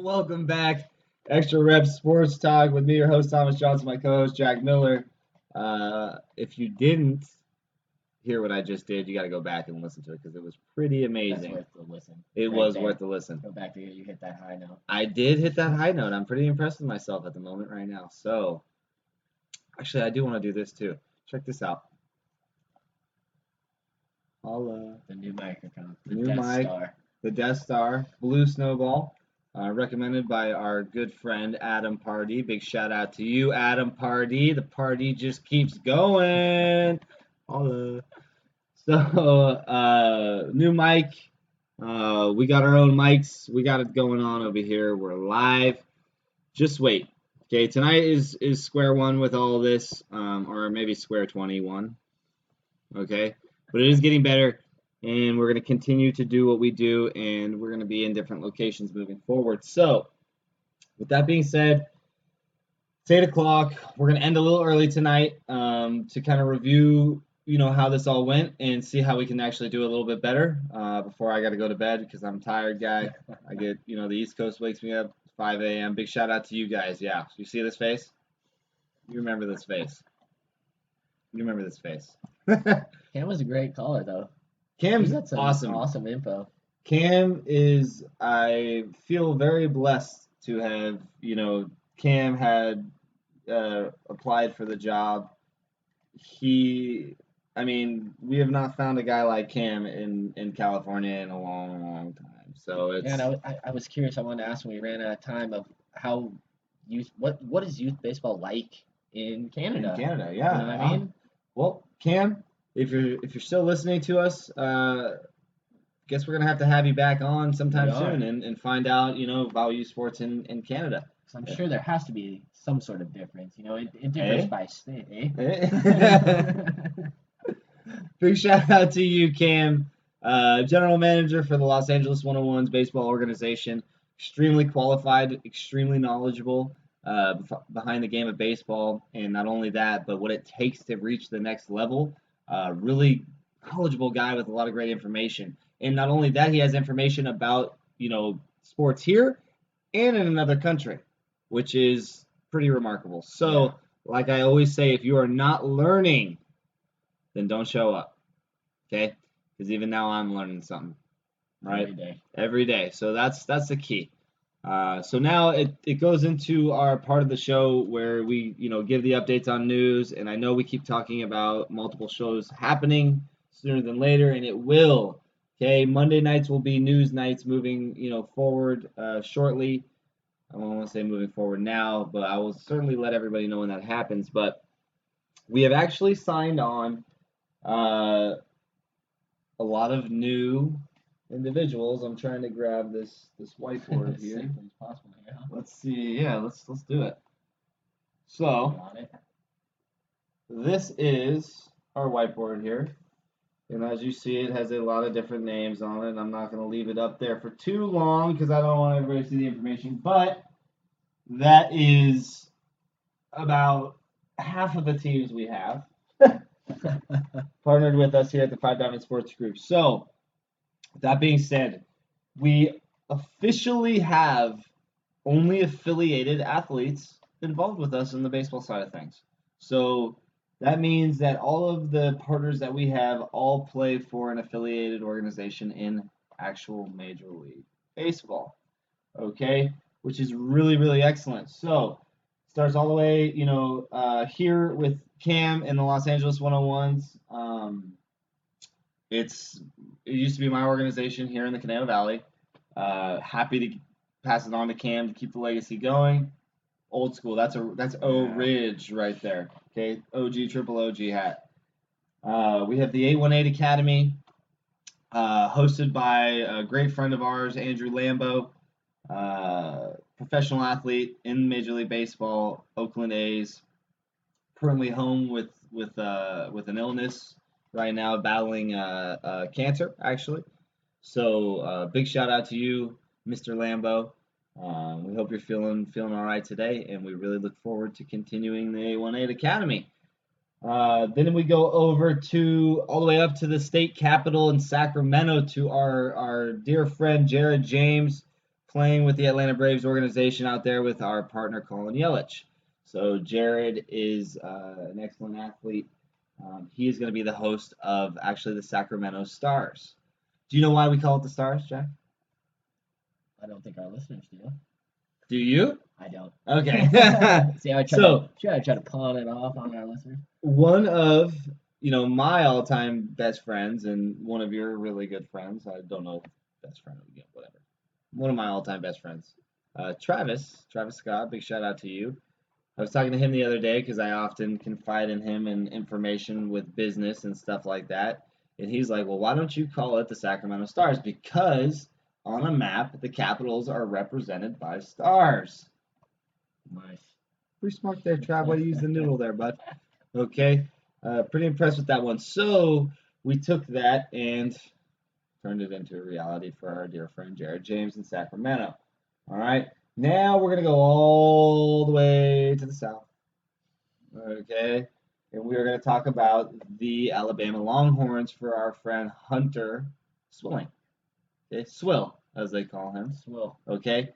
Welcome back. Extra Reps Sports Talk with me, your host Thomas Johnson, my co-host Jack Miller. If you didn't hear what I just did, you got to go back and listen to it because it was pretty That's amazing. worth the listen. It right was there. worth the listen. Go back to you hit that high note. I did hit that high note. I'm pretty impressed with myself at the moment right now. So, actually, I do want to do this too. Check this out. The new microphone. The New Death mic. Star. The Death Star Blue Snowball, recommended by our good friend Adam Pardee. Big shout out to you, Adam Pardee. The party just keeps going. Holla. So, new mic. We got our own mics. We got it going on over here. We're live. Just wait. Okay, tonight is square one with all this, or maybe square 21. Okay, but it is getting better, and we're going to continue to do what we do, and we're going to be in different locations moving forward. So, with that being said, it's 8 o'clock. We're going to end a little early tonight to kind of review, how this all went and see how we can actually do a little bit better before I got to go to bed because I'm a tired guy. I get, the East Coast wakes me up 5 a.m. Big shout out to you guys. Yeah, you see this face? You remember this face. You remember this face. Cam was a great caller though. Cam's He got some awesome. awesome info. Cam is, I feel very blessed to have, Cam had applied for the job. We have not found a guy like Cam in California in a long, long time. So it's. Yeah, and I was curious. I wanted to ask when we ran out of time of how what is youth baseball like in Canada? In Canada, yeah. You know what I mean? Well, Cam, if you're still listening to us, guess we're gonna have you back on sometime We are. soon and find out, about youth sports in Canada. So I'm sure there has to be some sort of difference. It differs by state, Big shout out to you, Cam, general manager for the Los Angeles 101s baseball organization. Extremely qualified, extremely knowledgeable behind the game of baseball, and not only that, but what it takes to reach the next level. Really knowledgeable guy with a lot of great information. And not only that, he has information about sports here and in another country, which is pretty remarkable. So, Yeah. like I always say, if you are not learning, then don't show up. Okay? Because even now I'm learning something. Right? Every day. So that's the key. So now it goes into our part of the show where we give the updates on news, and I know we keep talking about multiple shows happening sooner than later, and it will. Okay, Monday nights will be news nights moving forward shortly. I don't want to say moving forward now, but I will certainly let everybody know when that happens. But we have actually signed on a lot of new individuals. I'm trying to grab this whiteboard here. Safely as possible, yeah. Let's see. Yeah, let's do it. So this is our whiteboard here, and as you see, it has a lot of different names on it. I'm not going to leave it up there for too long because I don't want everybody to see the information. But that is about half of the teams we have partnered with us here at the Five Diamond Sports Group. So that being said, we officially have only affiliated athletes involved with us in the baseball side of things. So that means that all of the partners that we have all play for an affiliated organization in actual Major League Baseball. Okay? Which is really, really excellent. So starts all the way, here with Cam and the Los Angeles 101s. It used to be my organization here in the Conejo Valley. Happy to pass it on to Cam to keep the legacy going. Old school. That's O Ridge right there. Okay, OG triple OG hat. We have the 818 Academy, hosted by a great friend of ours, Andrew Lambo, professional athlete in Major League Baseball, Oakland A's. Currently home with an illness right now, battling cancer actually. So big shout out to you, Mr. Lambo. We hope you're feeling all right today, and we really look forward to continuing the 818 Academy. Then we go over to all the way up to the state capitol in Sacramento to our dear friend Jared James playing with the Atlanta Braves organization out there with our partner Colin Yelich. So Jared is an excellent athlete. He is going to be the host of actually the Sacramento Stars. Do you know why we call it the Stars, Jack? I don't think our listeners do. Do you? I don't. Okay. See how I try to pawn it off on our listeners? One of my all-time best friends and one of your really good friends. I don't know if best friend, whatever. One of my all-time best friends, Travis Scott. Big shout out to you. I was talking to him the other day because I often confide in him and information with business and stuff like that. And he's like, well, why don't you call it the Sacramento Stars? Because on a map, the Capitals are represented by stars. Nice. Pretty smart there, Trav. Why do you use the noodle there, bud? Okay. Pretty impressed with that one. So we took that and turned it into a reality for our dear friend Jared James in Sacramento. All right. Now we're going to go all the way to the south. Okay. And we are going to talk about the Alabama Longhorns for our friend Hunter Swilling. Okay. Swill, as they call him. Swill. Okay.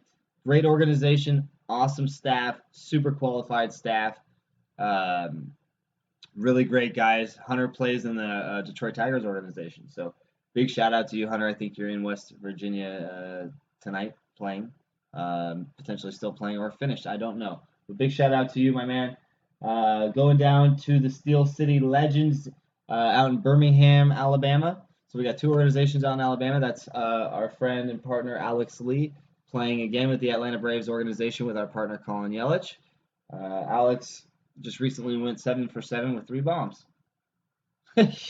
Great organization, awesome staff, super qualified staff. Really great guys. Hunter plays in the Detroit Tigers organization. So big shout out to you, Hunter. I think you're in West Virginia tonight playing. Potentially still playing or finished. I don't know. But big shout out to you, my man. Going down to the Steel City Legends out in Birmingham, Alabama. So we got two organizations out in Alabama. That's our friend and partner Alex Lee playing again with the Atlanta Braves organization with our partner Colin Yelich. Alex just recently went 7 for 7 with 3 bombs.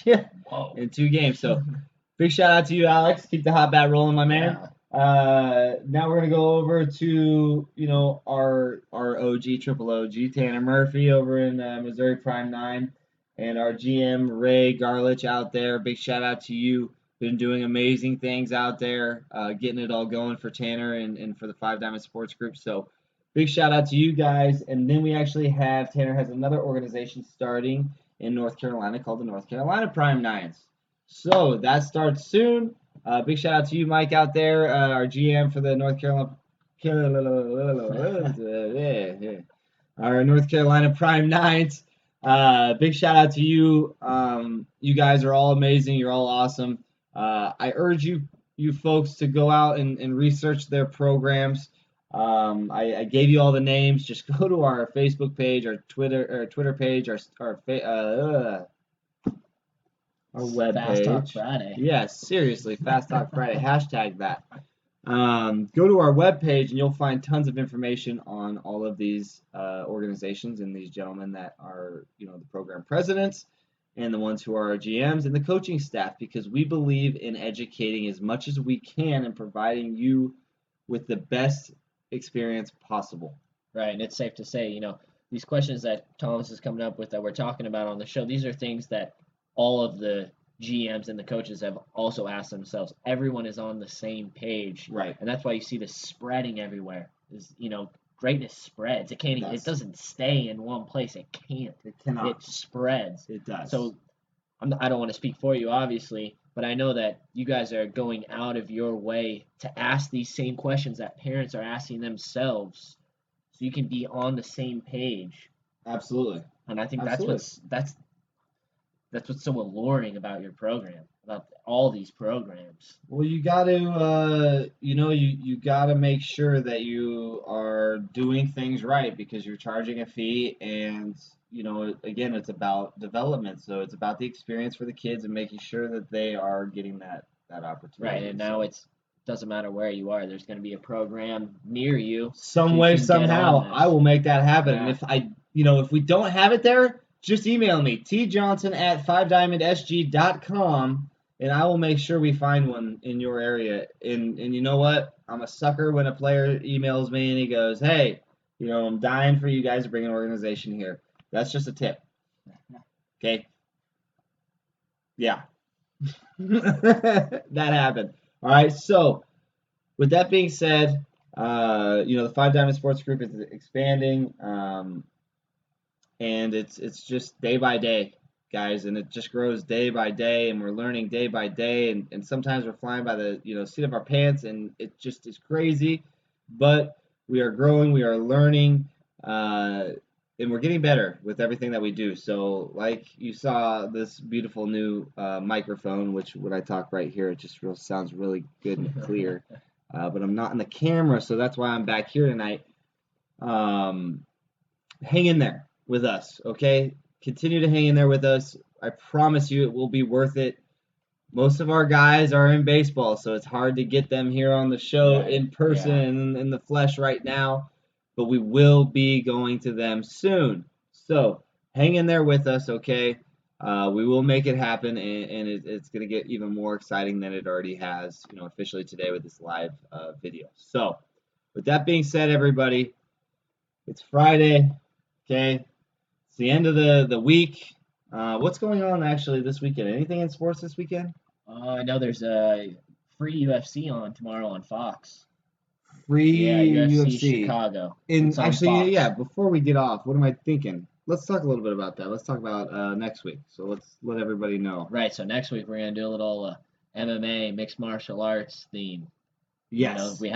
Yeah, Whoa. in 2 games. So big shout out to you, Alex. Keep the hot bat rolling, my man. Yeah. Now we're gonna go over to our OG triple OG Tanner Murphy over in Missouri Prime 9, and our GM Ray Garlich out there. Big shout out to you. Been doing amazing things out there, getting it all going for Tanner and for the 5 Diamond Sports Group. So big shout out to you guys. And then we actually have Tanner has another organization starting in North Carolina called the North Carolina Prime 9s. So that starts soon. Big shout out to you, Mike, out there, our GM for the North Carolina, our North Carolina Prime 9s. Big shout out to you. You guys are all amazing. You're all awesome. I urge you folks to go out and research their programs. I gave you all the names. Just go to our Facebook page, our Twitter page, our web Fast page. Talk Friday. Yeah, seriously, Fast Talk Friday. Hashtag that. Go to our web page and you'll find tons of information on all of these organizations and these gentlemen that are, the program presidents and the ones who are our GMs and the coaching staff, because we believe in educating as much as we can and providing you with the best experience possible. Right, and it's safe to say, these questions that Thomas is coming up with that we're talking about on the show, these are things that all of the GMs and the coaches have also asked themselves. Everyone is on the same page, Right? And that's why you see this spreading everywhere. Greatness spreads. It doesn't stay in one place. It can't. It cannot. It spreads. It does. So I don't want to speak for you, obviously, but I know that you guys are going out of your way to ask these same questions that parents are asking themselves, so you can be on the same page. Absolutely. And I think Absolutely. that's what's so alluring about your program, about all these programs. Well, you got to, you got to make sure that you are doing things right because you're charging a fee, and again, it's about development. So it's about the experience for the kids and making sure that they are getting that opportunity. Right, and now it doesn't matter where you are. There's going to be a program near you. Some way, somehow, I will make that happen. Yeah. And if we don't have it there, just email me, tjohnson@5diamondsg.com, and I will make sure we find one in your area. And you know what? I'm a sucker when a player emails me and he goes, hey, I'm dying for you guys to bring an organization here. That's just a tip. Okay? Yeah. That happened. All right, so with that being said, the 5 Diamond Sports Group is expanding. And it's just day by day, guys, and it just grows day by day, and we're learning day by day, and sometimes we're flying by the seat of our pants, and it just is crazy. but we are growing, we are learning, and we're getting better with everything that we do. So, like you saw this beautiful new microphone, which when I talk right here, it just sounds really good and clear. But I'm not in the camera, so that's why I'm back here tonight. Hang in there with us, okay? Continue to hang in there with us. I promise you it will be worth it. Most of our guys are in baseball, so it's hard to get them here on the show in person and in the flesh right now, but we will be going to them soon. So hang in there with us, okay? We will make it happen, and it's going to get even more exciting than it already has, officially today with this live video. So with that being said, everybody, it's Friday, okay? It's the end of the week. What's going on actually this weekend? Anything in sports this weekend? I know there's a free UFC on tomorrow on Fox. Free Yeah, UFC UFC. Chicago. And It's on actually, Fox. yeah, before we get off, what am I thinking? Let's talk a little bit about that. Let's talk about next week. So let's let everybody know. Right, so next week we're going to do a little MMA, mixed martial arts theme. Yes. We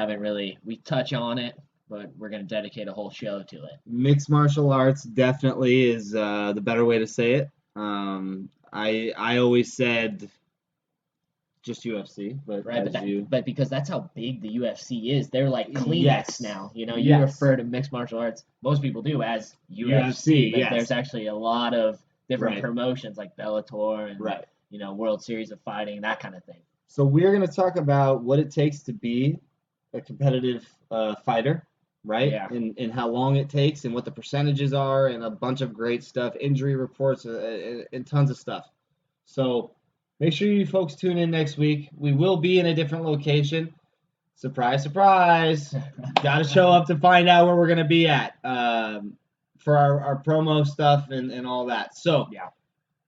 touch on it, but we're going to dedicate a whole show to it. Mixed martial arts definitely is the better way to say it. I always said just UFC, but right, but because that's how big the UFC is, they're like Kleenex now. You refer to mixed martial arts, most people do, as UFC, but there's actually a lot of different promotions like Bellator and World Series of Fighting, that kind of thing. So we're going to talk about what it takes to be a competitive fighter, right? Yeah. And how long it takes and what the percentages are and a bunch of great stuff, injury reports, and tons of stuff. So make sure you folks tune in next week. We will be in a different location. Surprise, surprise. Got to show up to find out where we're going to be at for our promo stuff and all that. So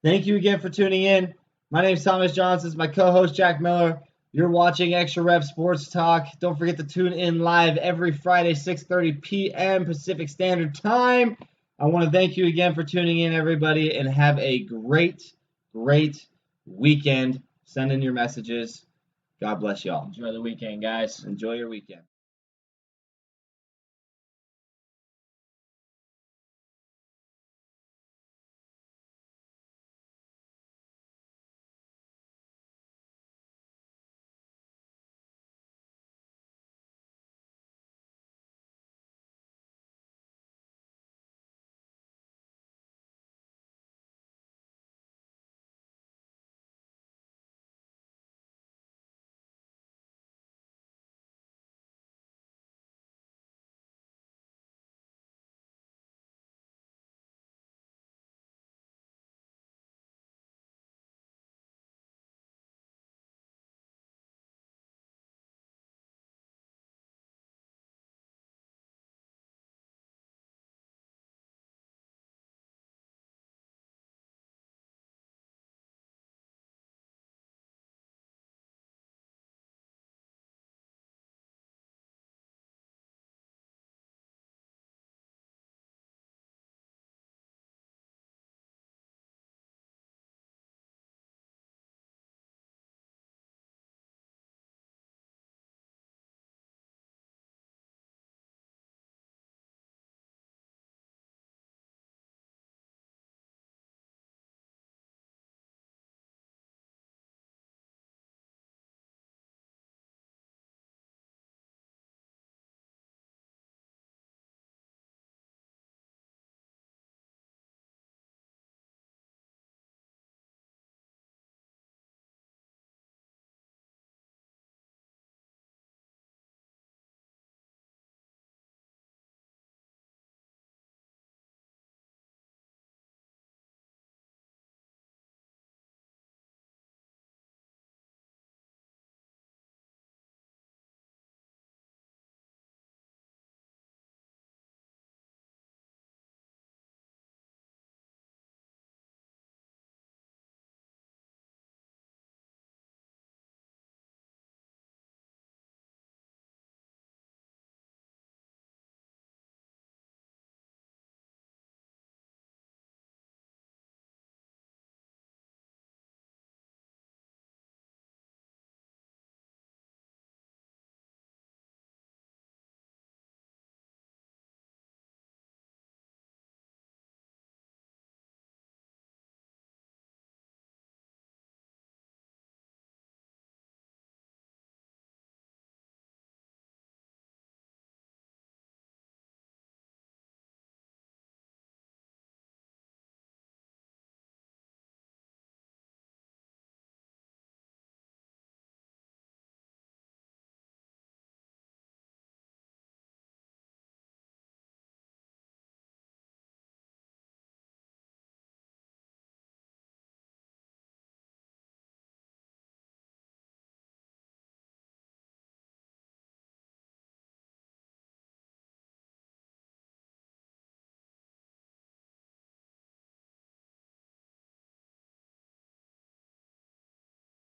thank you again for tuning in. My name is Thomas Johnson. It's my co-host, Jack Miller. You're watching Extra Rep Sports Talk. Don't forget to tune in live every Friday, 6:30 p.m. Pacific Standard Time. I want to thank you again for tuning in, everybody, and have a great, great weekend. Send in your messages. God bless y'all. Enjoy the weekend, guys. Enjoy your weekend.